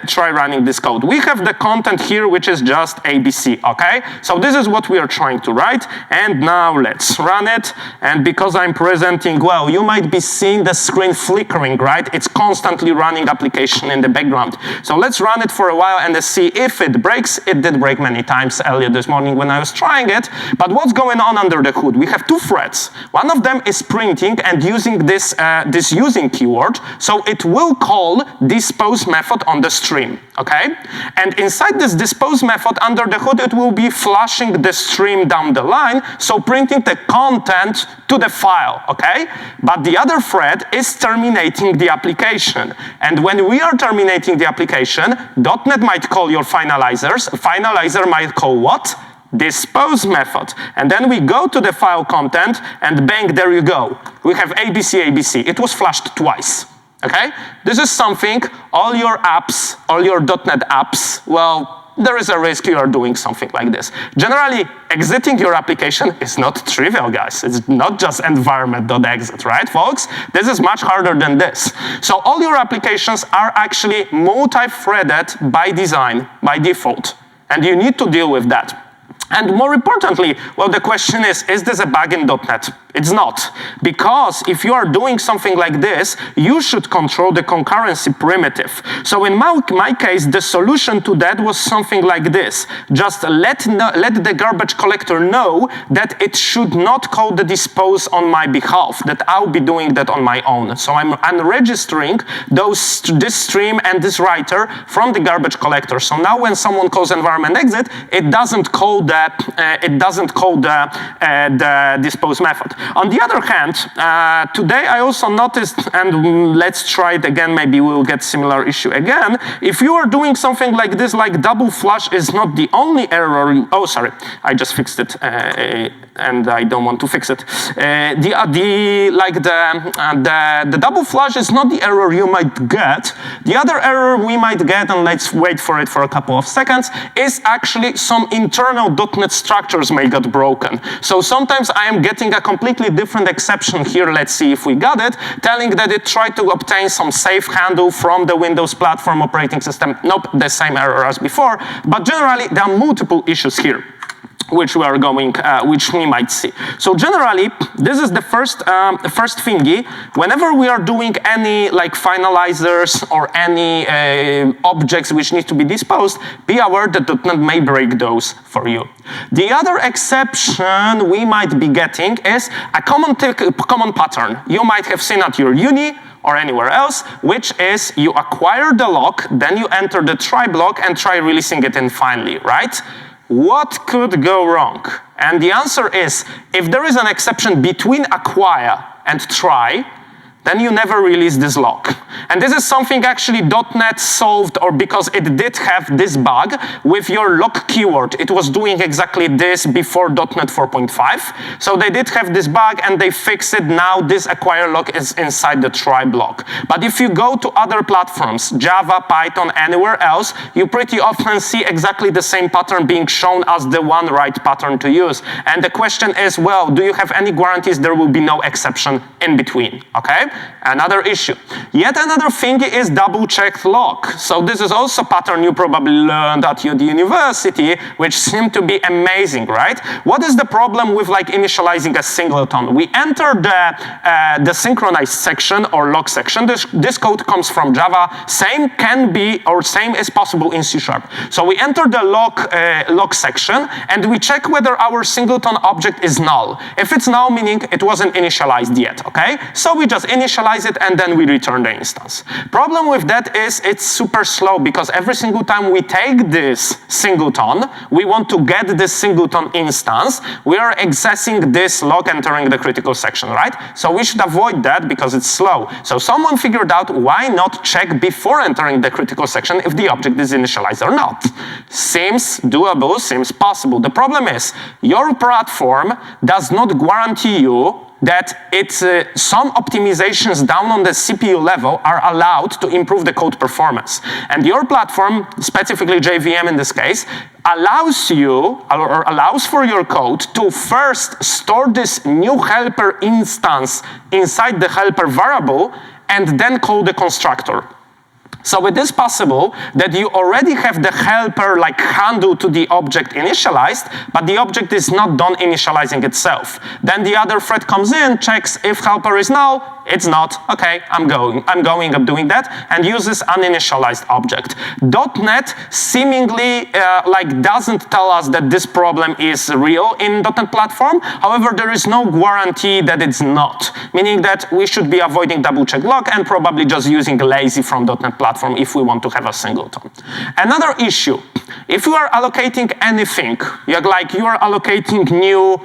try running this code? We have the content here, which is just ABC, okay? So this is what we are trying to write, and now let's run it. And because I'm presenting well, you might be seeing the screen flickering, right? It's constantly running application in the background. So let's run it for a while and let's see if it breaks. It did break many times earlier this morning when I was trying it. But what's going on under the hood? We have two threads. One of them is printing and using this using keyword. So it will call dispose method on the stream, okay? And inside this dispose method under the hood, it will be flushing the stream down the line, so printing the content to the file, okay? But the other thread is terminating the application. And when we are terminating the application, .NET might call your finalizers. Finalizer might call what? Dispose method. And then we go to the file content, and bang, there you go. We have ABC, ABC. It was flashed twice. Okay? This is something, all your apps, all your .NET apps, well, there is a risk you are doing something like this. Generally, exiting your application is not trivial, guys. It's not just environment.exit, right, folks? This is much harder than this. So all your applications are actually multi-threaded by design, by default. And you need to deal with that. And more importantly, well, the question is this a bug in .NET? It's not. Because if you are doing something like this, you should control the concurrency primitive. So in my case, the solution to that was something like this. Just let the garbage collector know that it should not call the dispose on my behalf, that I'll be doing that on my own. So I'm unregistering this stream and this writer from the garbage collector. So now when someone calls environment exit, it doesn't call the dispose method. On the other hand, today I also noticed, and let's try it again, maybe we'll get similar issue again. If you are doing something like this, like double flush is not the only error. Oh, sorry, I just fixed it, and I don't want to fix it. The double flush is not the error you might get. The other error we might get, and let's wait for it for a couple of seconds, is actually some internal .NET structures may get broken. So sometimes I am getting a completely different exception here. Let's see if we got it, telling that it tried to obtain some safe handle from the Windows platform operating system. Nope, the same error as before. But generally, there are multiple issues here, which we might see. So generally, this is the first thingy. Whenever we are doing any like finalizers or any objects which need to be disposed, be aware that .NET may break those for you. The other exception we might be getting is a common pattern. You might have seen at your uni or anywhere else, which is you acquire the lock, then you enter the try block and try releasing it in finally, right? What could go wrong? And the answer is, if there is an exception between acquire and try, then you never release this lock. And this is something actually .NET solved, or because it did have this bug with your lock keyword. It was doing exactly this before .NET 4.5. So they did have this bug and they fixed it. Now this acquire lock is inside the try block. But if you go to other platforms, Java, Python, anywhere else, you pretty often see exactly the same pattern being shown as the one right pattern to use. And the question is, well, do you have any guarantees there will be no exception in between? Okay? Another issue. Yet another thing is double-checked lock. So this is also a pattern you probably learned at your university, which seemed to be amazing, right? What is the problem with like initializing a singleton? We enter the synchronized section or lock section. This code comes from Java. Same can be, or same is possible in C#. So we enter the lock section and we check whether our singleton object is null. If it's null, meaning it wasn't initialized yet, okay? So we just initialize it and then we return the instance. Problem with that is it's super slow because every single time we take this singleton, we want to get this singleton instance, we are accessing this lock entering the critical section, right? So we should avoid that because it's slow. So someone figured out why not check before entering the critical section if the object is initialized or not. Seems doable, seems possible. The problem is your platform does not guarantee you that some optimizations down on the CPU level are allowed to improve the code performance. And your platform, specifically JVM in this case, allows you, or allows for your code to first store this new helper instance inside the helper variable and then call the constructor. So it is possible that you already have the helper like handle to the object initialized, but the object is not done initializing itself. Then the other thread comes in, checks if helper is null, it's not, okay, I'm doing that, and uses uninitialized object. .NET seemingly doesn't tell us that this problem is real in .NET platform. However, there is no guarantee that it's not, meaning that we should be avoiding double-check lock and probably just using lazy from .NET platform if we want to have a singleton. Another issue, if you are allocating anything, you are allocating new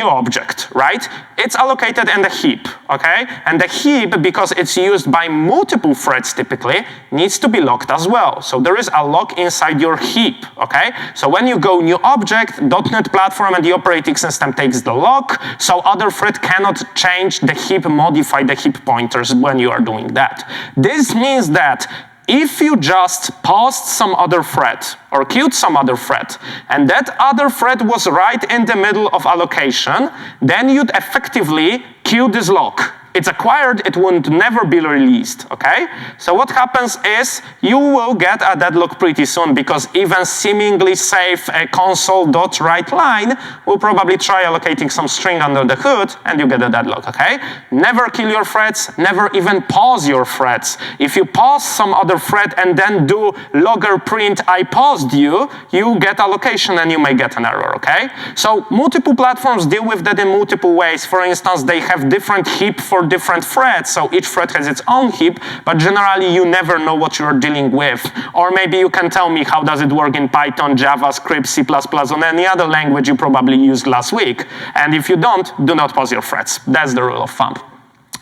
object, right? It's allocated in the heap, okay? And the heap, because it's used by multiple threads typically, needs to be locked as well. So there is a lock inside your heap, okay? So when you go new object, .NET platform and the operating system takes the lock, so other thread cannot change the heap, modify the heap pointers when you are doing that. This means that if you just paused some other thread or killed some other thread, and that other thread was right in the middle of allocation, then you'd effectively kill this lock. It's acquired, it would never be released, okay? So what happens is you will get a deadlock pretty soon because even seemingly safe console.writeLine will probably try allocating some string under the hood and you get a deadlock, okay? Never kill your threads, never even pause your threads. If you pause some other thread and then do logger print I paused you, you get allocation and you may get an error, okay? So multiple platforms deal with that in multiple ways. For instance, they have different heap for different threads, so each thread has its own heap, but generally you never know what you're dealing with. Or maybe you can tell me how does it work in Python, JavaScript, C++, or any other language you probably used last week. And if you don't, do not pause your threads. That's the rule of thumb.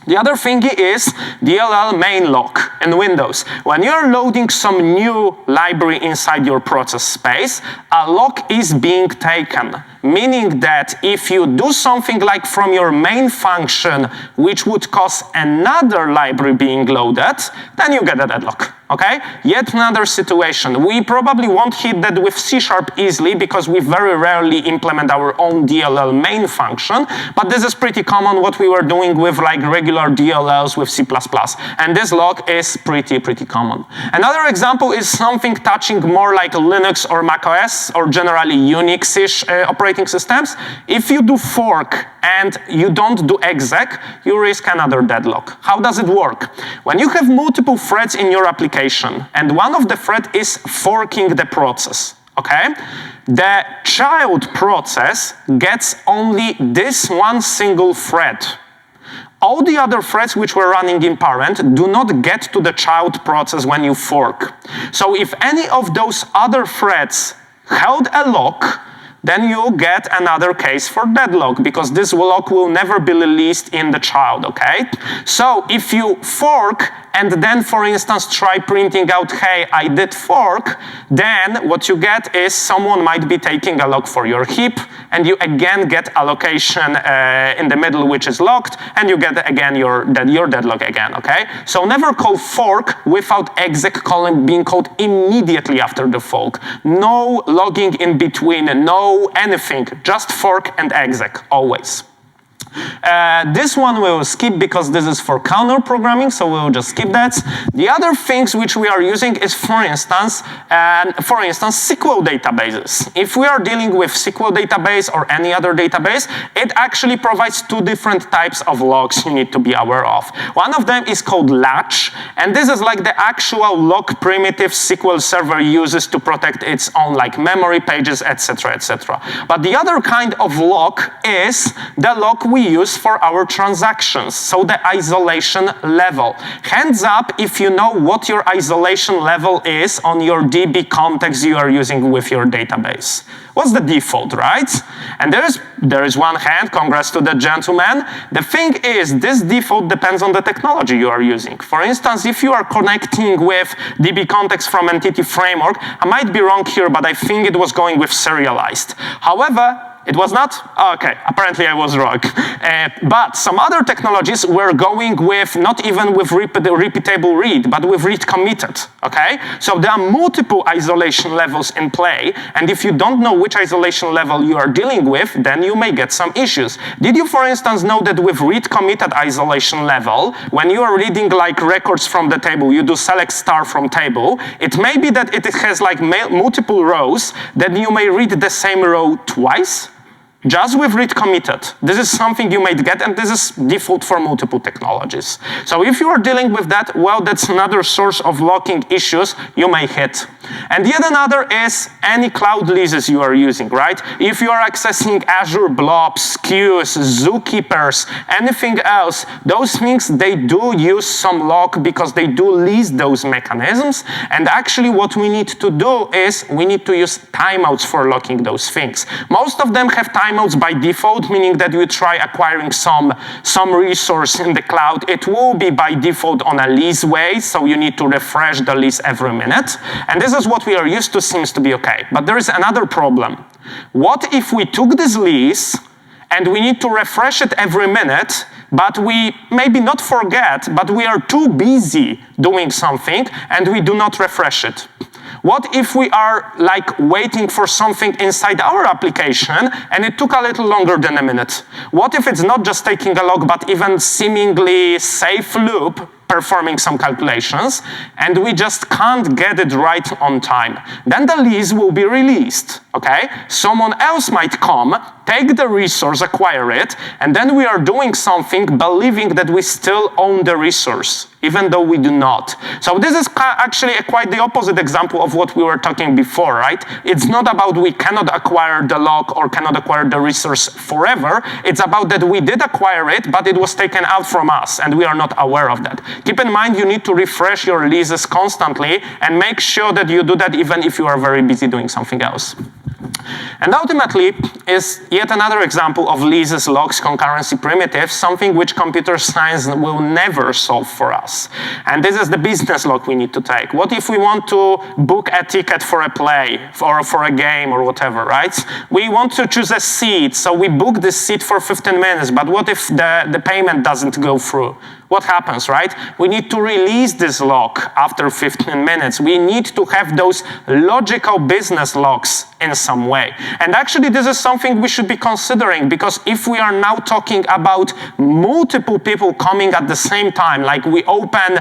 The other thing is DLL main lock in Windows. When you're loading some new library inside your process space, a lock is being taken. Meaning that if you do something like from your main function, which would cause another library being loaded, then you get a deadlock. Okay? Yet another situation. We probably won't hit that with C# easily because we very rarely implement our own DLL main function, but this is pretty common what we were doing with like regular DLLs with C++. And this lock is pretty common. Another example is something touching more like Linux or macOS or generally Unix-ish operating systems. If you do fork and you don't do exec, you risk another deadlock. How does it work? When you have multiple threads in your application and one of the threads is forking the process, okay? The child process gets only this one single thread. All the other threads which were running in parent do not get to the child process when you fork. So if any of those other threads held a lock, then you get another case for deadlock because this lock will never be released in the child, okay? So if you fork and then, for instance, try printing out, hey, I did fork, then what you get is someone might be taking a log for your heap, and you again get allocation in the middle, which is locked, and you get again your deadlock again, okay? So never call fork without exec calling being called immediately after the fork. No logging in between, no anything, just fork and exec, always. This one we will skip because this is for counter programming, so we will just skip that. The other things which we are using is, for instance, SQL databases. If we are dealing with SQL database or any other database, it actually provides two different types of logs you need to be aware of. One of them is called latch, and this is like the actual log primitive SQL server uses to protect its own like memory pages, etc., etc. But the other kind of log is the log we use for our transactions, so the isolation level. Hands up if you know what your isolation level is on your DB context you are using with your database. What's the default, right? And there is one hand, congrats to the gentleman. The thing is, this default depends on the technology you are using. For instance, if you are connecting with DB context from Entity Framework, I might be wrong here, but I think it was going with serialized. However, it was not? Oh, okay, apparently I was wrong. But some other technologies were going with, not even with repeatable read, but with read committed, okay? So there are multiple isolation levels in play, and if you don't know which isolation level you are dealing with, then you may get some issues. Did you, for instance, know that with read committed isolation level, when you are reading like records from the table, you do select star from table, it may be that it has like multiple rows, then you may read the same row twice, just with read committed. This is something you might get, and this is default for multiple technologies. So if you are dealing with that, well, that's another source of locking issues you may hit. And yet another is any cloud leases you are using, right? If you are accessing Azure blobs, queues, zookeepers, anything else, those things, they do use some lock because they do lease those mechanisms. And actually what we need to do is we need to use timeouts for locking those things. Most of them have timeouts by default, meaning that you try acquiring some resource in the cloud. It will be by default on a lease way, so you need to refresh the lease every minute. And this is what we are used to, seems to be okay. But there is another problem. What if we took this lease and we need to refresh it every minute, but we maybe not forget, but we are too busy doing something and we do not refresh it? What if we are like waiting for something inside our application and it took a little longer than a minute? What if it's not just taking a log, but even seemingly safe loop performing some calculations, and we just can't get it right on time? Then the lease will be released, okay? Someone else might come, take the resource, acquire it, and then we are doing something believing that we still own the resource, even though we do not. So this is actually quite the opposite example of what we were talking before, right? It's not about we cannot acquire the log or cannot acquire the resource forever. It's about that we did acquire it, but it was taken out from us, and we are not aware of that. Keep in mind, you need to refresh your leases constantly and make sure that you do that even if you are very busy doing something else. And ultimately is yet another example of leases, logs, concurrency primitives, something which computer science will never solve for us. And this is the business log we need to take. What if we want to book a ticket for a play or for a game or whatever, right? We want to choose a seat, so we book this seat for 15 minutes, but what if the payment doesn't go through? What happens, right? We need to release this log after 15 minutes. We need to have those logical business logs in some way. And actually, this is something we should be considering, because if we are now talking about multiple people coming at the same time, like we open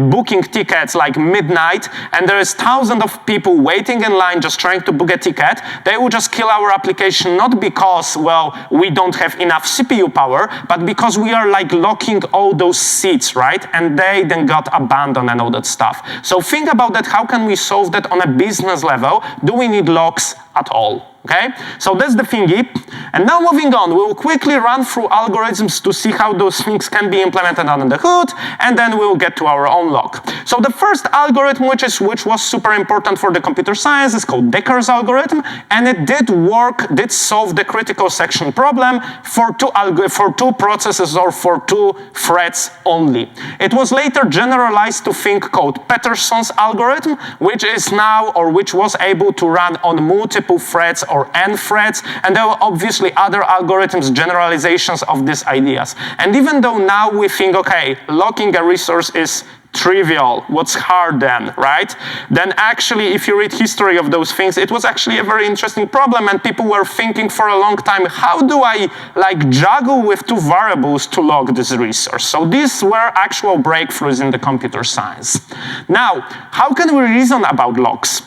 booking tickets like midnight, and there is thousands of people waiting in line just trying to book a ticket, they will just kill our application, not because, well, we don't have enough CPU power, but because we are like locking all those seats, right? And they then got abandoned and all that stuff. So think about that. How can we solve that on a business level? Do we need logs at all? Okay, so that's the thingy. And now moving on, we will quickly run through algorithms to see how those things can be implemented under the hood, and then we will get to our own lock. So the first algorithm, which was super important for the computer science, is called Decker's algorithm, and it did solve the critical section problem for two processes or for 2 threads only. It was later generalized to thing called Peterson's algorithm, which was able to run on multiple threads or n threads, and there were obviously other algorithms, generalizations of these ideas. And even though now we think, okay, locking a resource is trivial, what's hard then, right? Then actually, if you read history of those things, it was actually a very interesting problem, and people were thinking for a long time, how do I juggle with 2 variables to lock this resource? So these were actual breakthroughs in the computer science. Now, how can we reason about locks?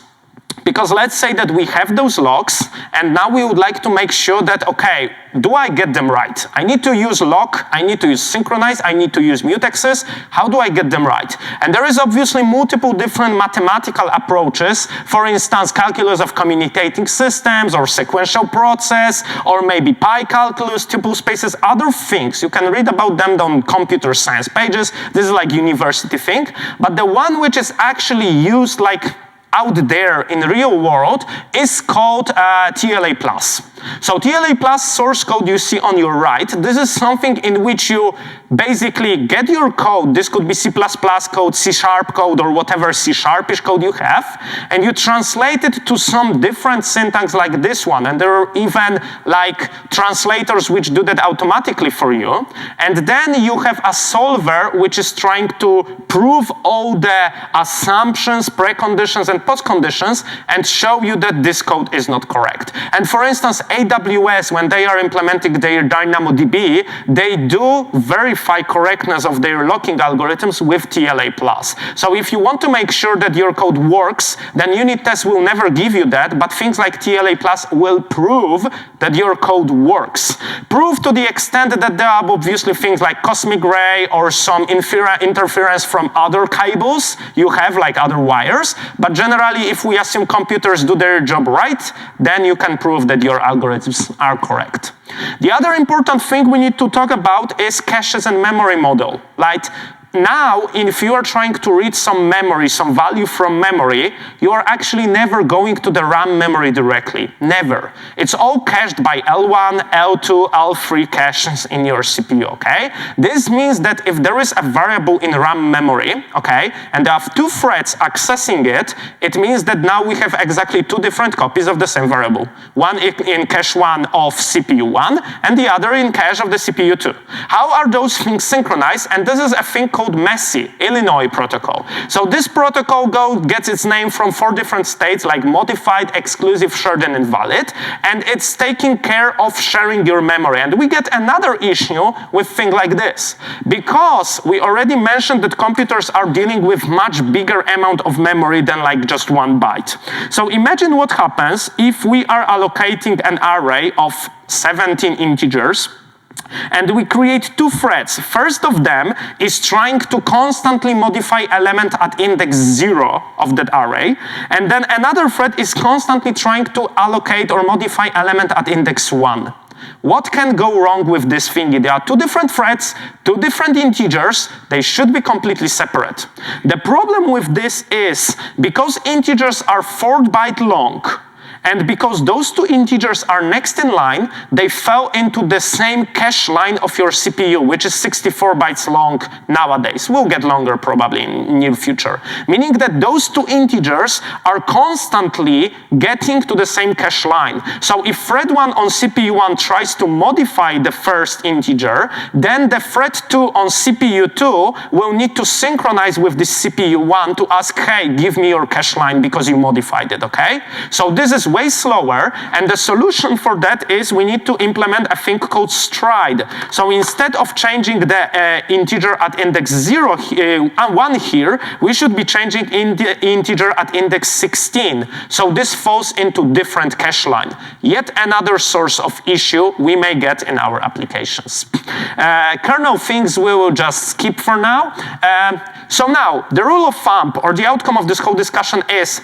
Because let's say that we have those locks, and now we would like to make sure that, okay, do I get them right? I need to use lock, I need to use synchronize, I need to use mutexes. How do I get them right? And there is obviously multiple different mathematical approaches. For instance, calculus of communicating systems, or sequential process, or maybe pi calculus, tuple spaces, other things. You can read about them on computer science pages. This is like university thing. But the one which is actually used out there in the real world is called TLA+. So TLA+ source code you see on your right, this is something in which you basically get your code. This could be C++ code, C# code, or whatever C#ish code you have, and you translate it to some different syntax like this one. And there are even translators which do that automatically for you. And then you have a solver which is trying to prove all the assumptions, preconditions, and postconditions, and show you that this code is not correct. And for instance, AWS, when they are implementing their DynamoDB, they do verify correctness of their locking algorithms with TLA+. So if you want to make sure that your code works, then unit tests will never give you that, but things like TLA+ will prove that your code works. Prove to the extent that there are obviously things like cosmic ray or some interference from other cables you have, like other wires, but generally if we assume computers do their job right, then you can prove that your algorithms are correct. The other important thing we need to talk about is caches and memory model. Now, if you are trying to read some memory, some value from memory, you are actually never going to the RAM memory directly. Never. It's all cached by L1, L2, L3 caches in your CPU, okay? This means that if there is a variable in RAM memory, okay, and there are 2 threads accessing it, it means that now we have exactly 2 different copies of the same variable. One in cache 1 of CPU 1, and the other in cache of the CPU 2. How are those things synchronized? And this is a thing called MESI, Illinois protocol. So this protocol gets its name from 4 different states, like modified, exclusive, shared, and invalid, and it's taking care of sharing your memory. And we get another issue with things like this. Because we already mentioned that computers are dealing with much bigger amount of memory than just 1 byte. So imagine what happens if we are allocating an array of 17 integers, and we create 2 threads. First of them is trying to constantly modify element at index 0 of that array, and then another thread is constantly trying to allocate or modify element at index 1. What can go wrong with this thingy? There are 2 different threads, 2 different integers, they should be completely separate. The problem with this is, because integers are 4 byte long, and because those 2 integers are next in line, they fell into the same cache line of your CPU, which is 64 bytes long nowadays. Will get longer probably in near future. Meaning that those 2 integers are constantly getting to the same cache line. So if thread 1 on CPU 1 tries to modify the first integer, then the thread 2 on CPU 2 will need to synchronize with the CPU 1 to ask, hey, give me your cache line because you modified it, okay? So this is way slower, and the solution for that is we need to implement a thing called stride. So instead of changing the integer at index 1 here, we should be changing in the integer at index 16. So this falls into different cache line. Yet another source of issue we may get in our applications. Kernel things we will just skip for now. So now, the rule of thumb or the outcome of this whole discussion is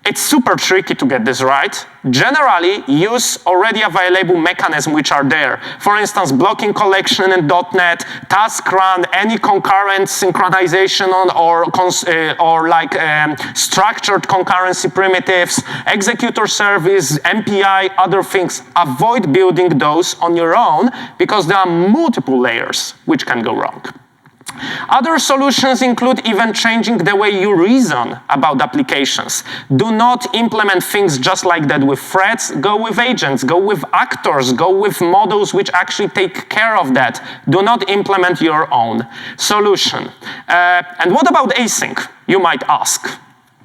It's super tricky to get this right. Generally, use already available mechanisms which are there. For instance, blocking collection in .NET, task run, any concurrent synchronization on, or like structured concurrency primitives, executor service, MPI, other things. Avoid building those on your own because there are multiple layers which can go wrong. Other solutions include even changing the way you reason about applications. Do not implement things just like that with threads. Go with agents, go with actors, go with models which actually take care of that. Do not implement your own solution. And what about async, you might ask?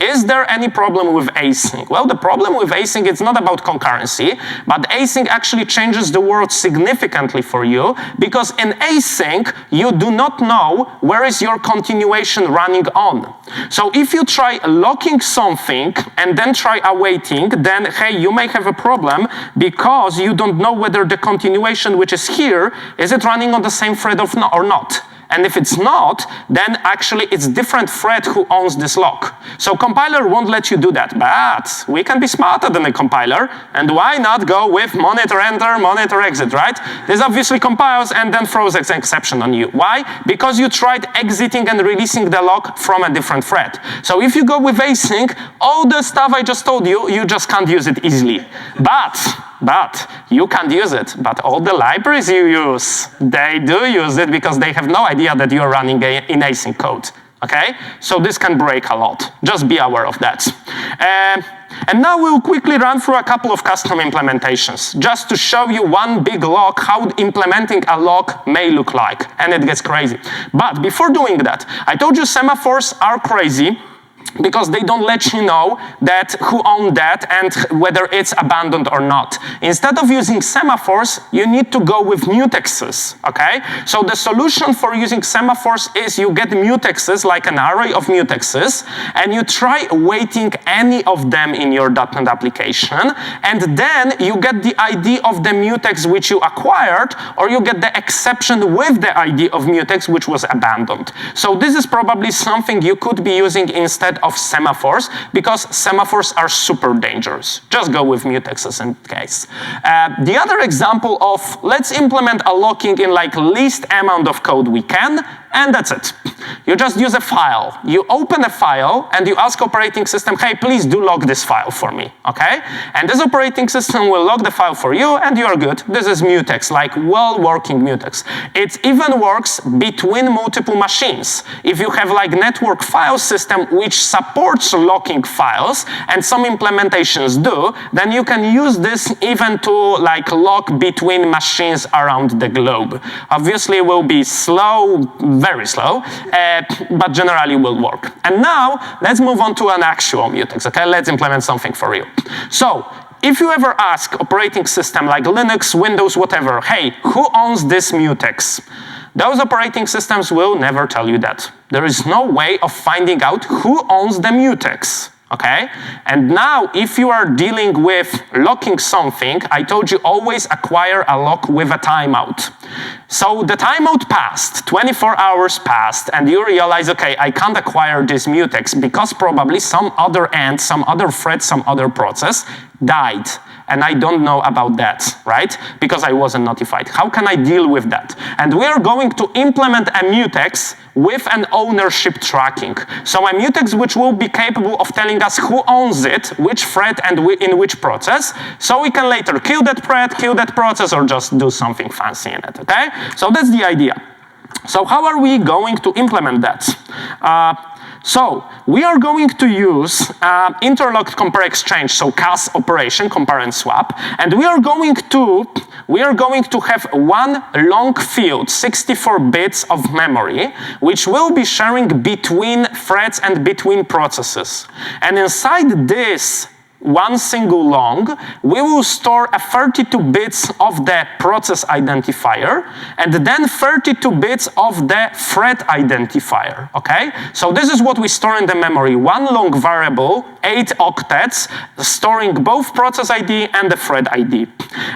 Is there any problem with async? Well, the problem with async is not about concurrency, but async actually changes the world significantly for you because in async, you do not know where is your continuation running on. So if you try locking something and then try awaiting, then hey, you may have a problem because you don't know whether the continuation which is here, is it running on the same thread or not? And if it's not, then actually it's different thread who owns this lock. So compiler won't let you do that, but we can be smarter than a compiler, and why not go with monitor enter, monitor exit, right? This obviously compiles and then throws an exception on you. Why? Because you tried exiting and releasing the lock from a different thread. So if you go with async, all the stuff I just told you, you just can't use it easily. But you can't use it. But all the libraries you use, they do use it because they have no idea that you're running in async code. Okay? So this can break a lot. Just be aware of that. And now we'll quickly run through a couple of custom implementations, just to show you one big lock, how implementing a lock may look like. And it gets crazy. But before doing that, I told you semaphores are crazy, because they don't let you know that who owned that and whether it's abandoned or not. Instead of using semaphores, you need to go with mutexes, okay? So the solution for using semaphores is you get mutexes, like an array of mutexes, and you try awaiting any of them in your .NET application, and then you get the ID of the mutex which you acquired, or you get the exception with the ID of mutex which was abandoned. So this is probably something you could be using instead of semaphores, because semaphores are super dangerous. Just go with mutexes in case. The other example of let's implement a locking in like least amount of code we can, and that's it. You just use a file. You open a file and you ask operating system, hey, please do log this file for me, okay? And this operating system will log the file for you and you're good. This is mutex, like well-working mutex. It even works between multiple machines. If you have like network file system which supports locking files, and some implementations do, then you can use this even to like lock between machines around the globe. Obviously it will be slow, very slow, but generally will work. And now, let's move on to an actual mutex, okay? Let's implement something for you. So, if you ever ask operating system like Linux, Windows, whatever, hey, who owns this mutex? Those operating systems will never tell you that. There is no way of finding out who owns the mutex. Okay? And now, if you are dealing with locking something, I told you always acquire a lock with a timeout. So the timeout passed, 24 hours passed, and you realize, okay, I can't acquire this mutex because probably some other end, some other thread, some other process died. And I don't know about that, right? Because I wasn't notified. How can I deal with that? And we are going to implement a mutex with an ownership tracking. So a mutex which will be capable of telling us who owns it, which thread and in which process, so we can later kill that thread, kill that process, or just do something fancy in it, okay? So that's the idea. So how are we going to implement that? So we are going to use interlocked compare exchange, so CAS operation, compare and swap, and we are going to have one long field, 64 bits of memory, which will be sharing between threads and between processes. And inside this one single long, we will store a 32 bits of the process identifier and then 32 bits of the thread identifier, okay? So this is what we store in the memory. One long variable, 8 octets, storing both process ID and the thread ID.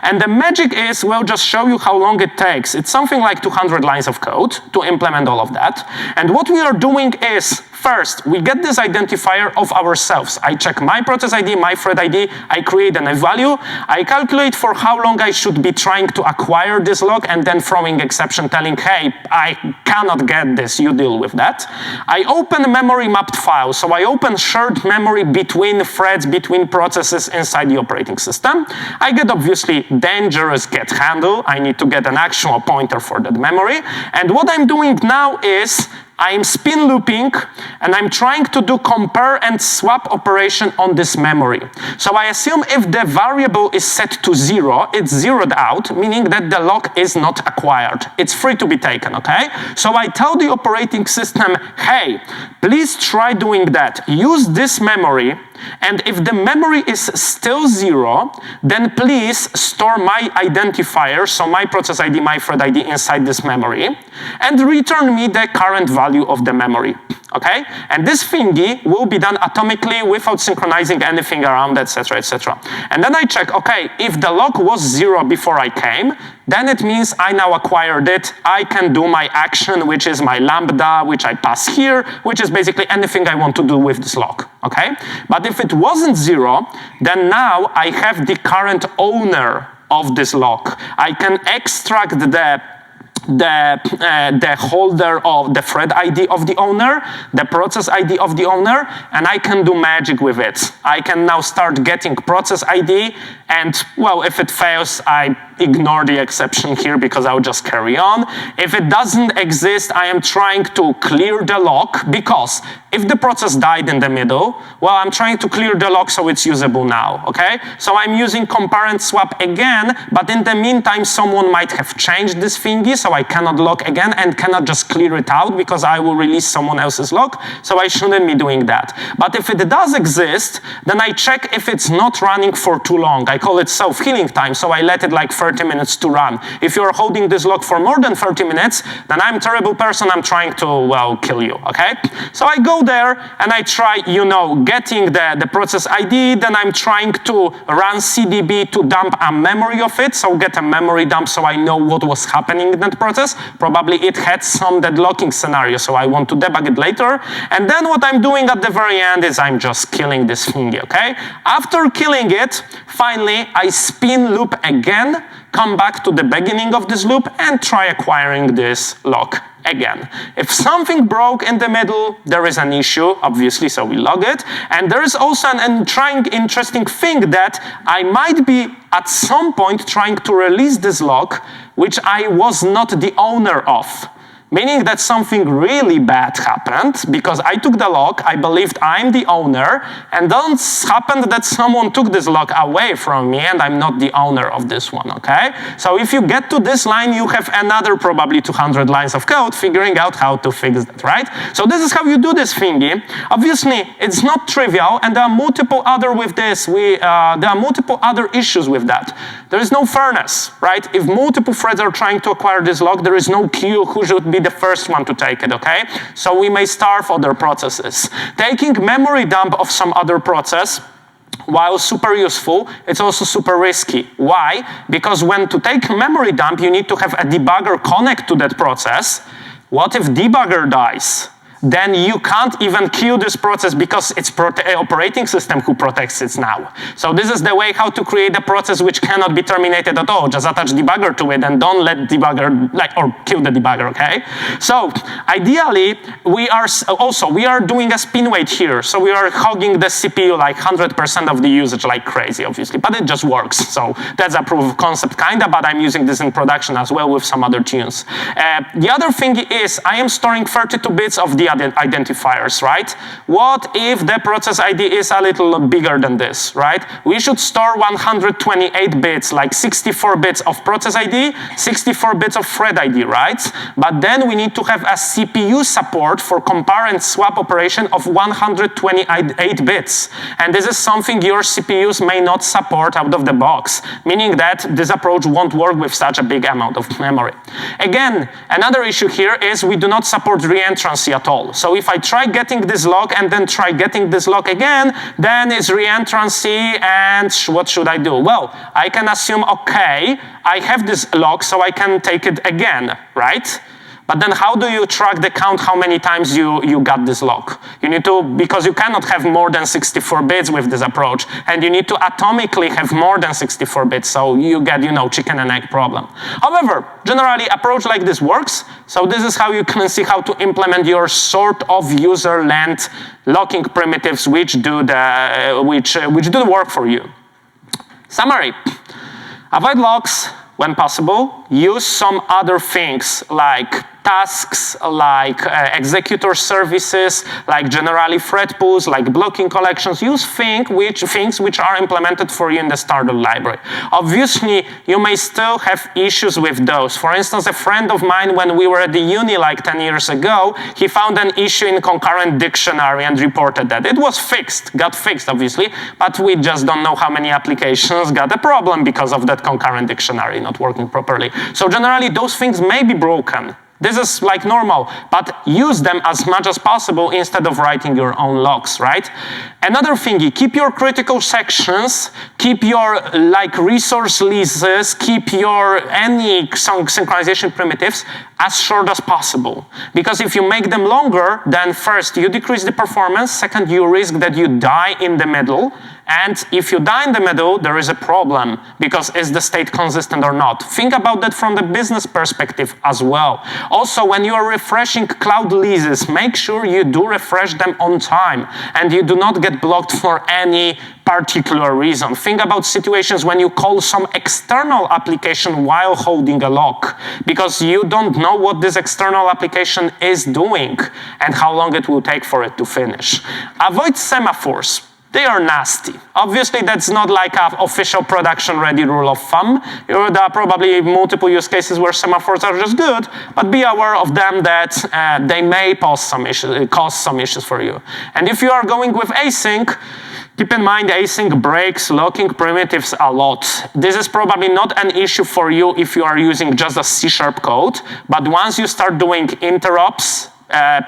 And the magic is, we'll just show you how long it takes. It's something like 200 lines of code to implement all of that. And what we are doing is, first, we get this identifier of ourselves. I check my process ID, my thread ID, I create an value, I calculate for how long I should be trying to acquire this lock, and then throwing exception telling, hey, I cannot get this, you deal with that. I open a memory mapped file, so I open shared memory between threads, between processes inside the operating system. I get obviously dangerous get handle. I need to get an actual pointer for that memory. And what I'm doing now is I'm spin looping and I'm trying to do compare and swap operation on this memory. So I assume if the variable is set to 0, it's zeroed out, meaning that the lock is not acquired. It's free to be taken, okay? So I tell the operating system, hey, please try doing that. Use this memory, and if the memory is still 0, then please store my identifier, so my process ID, my thread ID inside this memory, and return me the current value of the memory, okay? And this thingy will be done atomically without synchronizing anything around, etc., etc. And then I check, okay, if the lock was 0 before I came, then it means I now acquired it. I can do my action, which is my lambda, which I pass here, which is basically anything I want to do with this lock, okay? But if it wasn't 0, then now I have the current owner of this lock. I can extract the holder of the thread ID of the owner, the process ID of the owner, and I can do magic with it. I can now start getting process ID, and, well, if it fails, I ignore the exception here because I'll just carry on. If it doesn't exist, I am trying to clear the lock, because if the process died in the middle, well, I'm trying to clear the lock so it's usable now, okay? So I'm using compare and swap again, but in the meantime, someone might have changed this thingy, so I cannot lock again and cannot just clear it out because I will release someone else's lock, so I shouldn't be doing that. But if it does exist, then I check if it's not running for too long. I call it self-healing time, so I let it like 30 minutes to run. If you're holding this lock for more than 30 minutes, then I'm a terrible person, I'm trying to, well, kill you, okay? So I go there and I try, you know, getting the process ID, then I'm trying to run CDB to dump a memory of it, so get a memory dump so I know what was happening in that process. Probably it had some deadlocking scenario, so I want to debug it later. And then what I'm doing at the very end is I'm just killing this thingy, okay? After killing it, finally, I spin loop again, come back to the beginning of this loop, and try acquiring this lock again. If something broke in the middle, there is an issue, obviously, so we log it. And there is also an interesting thing that I might be at some point trying to release this lock, which I was not the owner of. Meaning that something really bad happened because I took the lock, I believed I'm the owner, and then it happened that someone took this lock away from me and I'm not the owner of this one, okay? So if you get to this line, you have another probably 200 lines of code figuring out how to fix that, right? So this is how you do this thingy. Obviously, it's not trivial, and there are multiple other with this. There are multiple other issues with that. There is no fairness, right? If multiple threads are trying to acquire this lock, there is no queue who should be the first one to take it, okay? So we may starve other processes. Taking memory dump of some other process, while super useful, it's also super risky. Why? Because when to take memory dump, you need to have a debugger connect to that process. What if debugger dies? Then you can't even queue this process because it's operating system who protects it now. So this is the way how to create a process which cannot be terminated at all. Just attach debugger to it and don't let debugger, or kill the debugger, okay? So ideally, we are doing a spin weight here. So we are hogging the CPU like 100% of the usage like crazy, obviously, but it just works. So that's a proof of concept kinda, but I'm using this in production as well with some other tunes. The other thing is I am storing 32 bits of the identifiers, right? What if the process ID is a little bigger than this, right? We should store 128 bits, like 64 bits of process ID, 64 bits of thread ID, right? But then we need to have a CPU support for compare and swap operation of 128 bits. And this is something your CPUs may not support out of the box, meaning that this approach won't work with such a big amount of memory. Again, another issue here is we do not support reentrancy at all. So if I try getting this lock and then try getting this lock again, then it's reentrancy, and what should I do? Well, I can assume, okay, I have this lock, so I can take it again, right? But then how do you track the count how many times you got this lock? You need to, because you cannot have more than 64 bits with this approach, and you need to atomically have more than 64 bits, so you get, chicken and egg problem. However, generally, approach like this works, so this is how you can see how to implement your sort of user-length locking primitives which do the work for you. Summary. Avoid locks when possible. Use some other things like tasks, like executor services, like generally thread pools, like blocking collections. Use things which are implemented for you in the starter library. Obviously, you may still have issues with those. For instance, a friend of mine, when we were at the uni like 10 years ago, he found an issue in concurrent dictionary and reported that. It was fixed, got fixed obviously, but we just don't know how many applications got a problem because of that concurrent dictionary not working properly. So generally, those things may be broken. This is like normal, but use them as much as possible instead of writing your own logs, right? Another thingy, keep your critical sections, keep your resource leases, keep your any synchronization primitives as short as possible. Because if you make them longer, then first you decrease the performance, second you risk that you die in the middle, and if you die in the middle, there is a problem, because is the state consistent or not? Think about that from the business perspective as well. Also, when you are refreshing cloud leases, make sure you do refresh them on time, and you do not get blocked for any particular reason. Think about situations when you call some external application while holding a lock, because you don't know what this external application is doing and how long it will take for it to finish. Avoid semaphores. They are nasty. Obviously, that's not like an official production-ready rule of thumb. There are probably multiple use cases where semaphores are just good, but be aware of them that they may cause some issues for you. And if you are going with async, keep in mind async breaks locking primitives a lot. This is probably not an issue for you if you are using just a C# code, but once you start doing interrupts,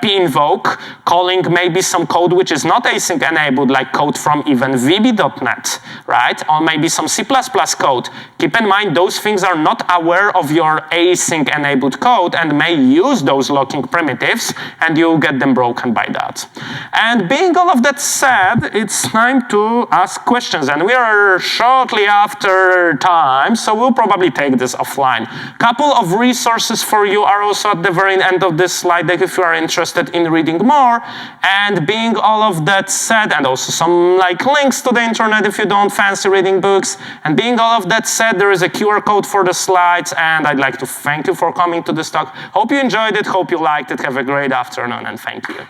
pinvoke, calling maybe some code which is not async enabled, like code from even VB.NET, right? Or maybe some C++ code. Keep in mind those things are not aware of your async enabled code and may use those locking primitives, and you'll get them broken by that. And being all of that said, it's time to ask questions, and we are shortly after time, so we'll probably take this offline. Couple of resources for you are also at the very end of this slide deck if you are interested in reading more. And being all of that said, and also some links to the internet if you don't fancy reading books, and being all of that said, there is a QR code for the slides, and I'd like to thank you for coming to this talk. Hope you enjoyed it, hope you liked it, have a great afternoon, and thank you.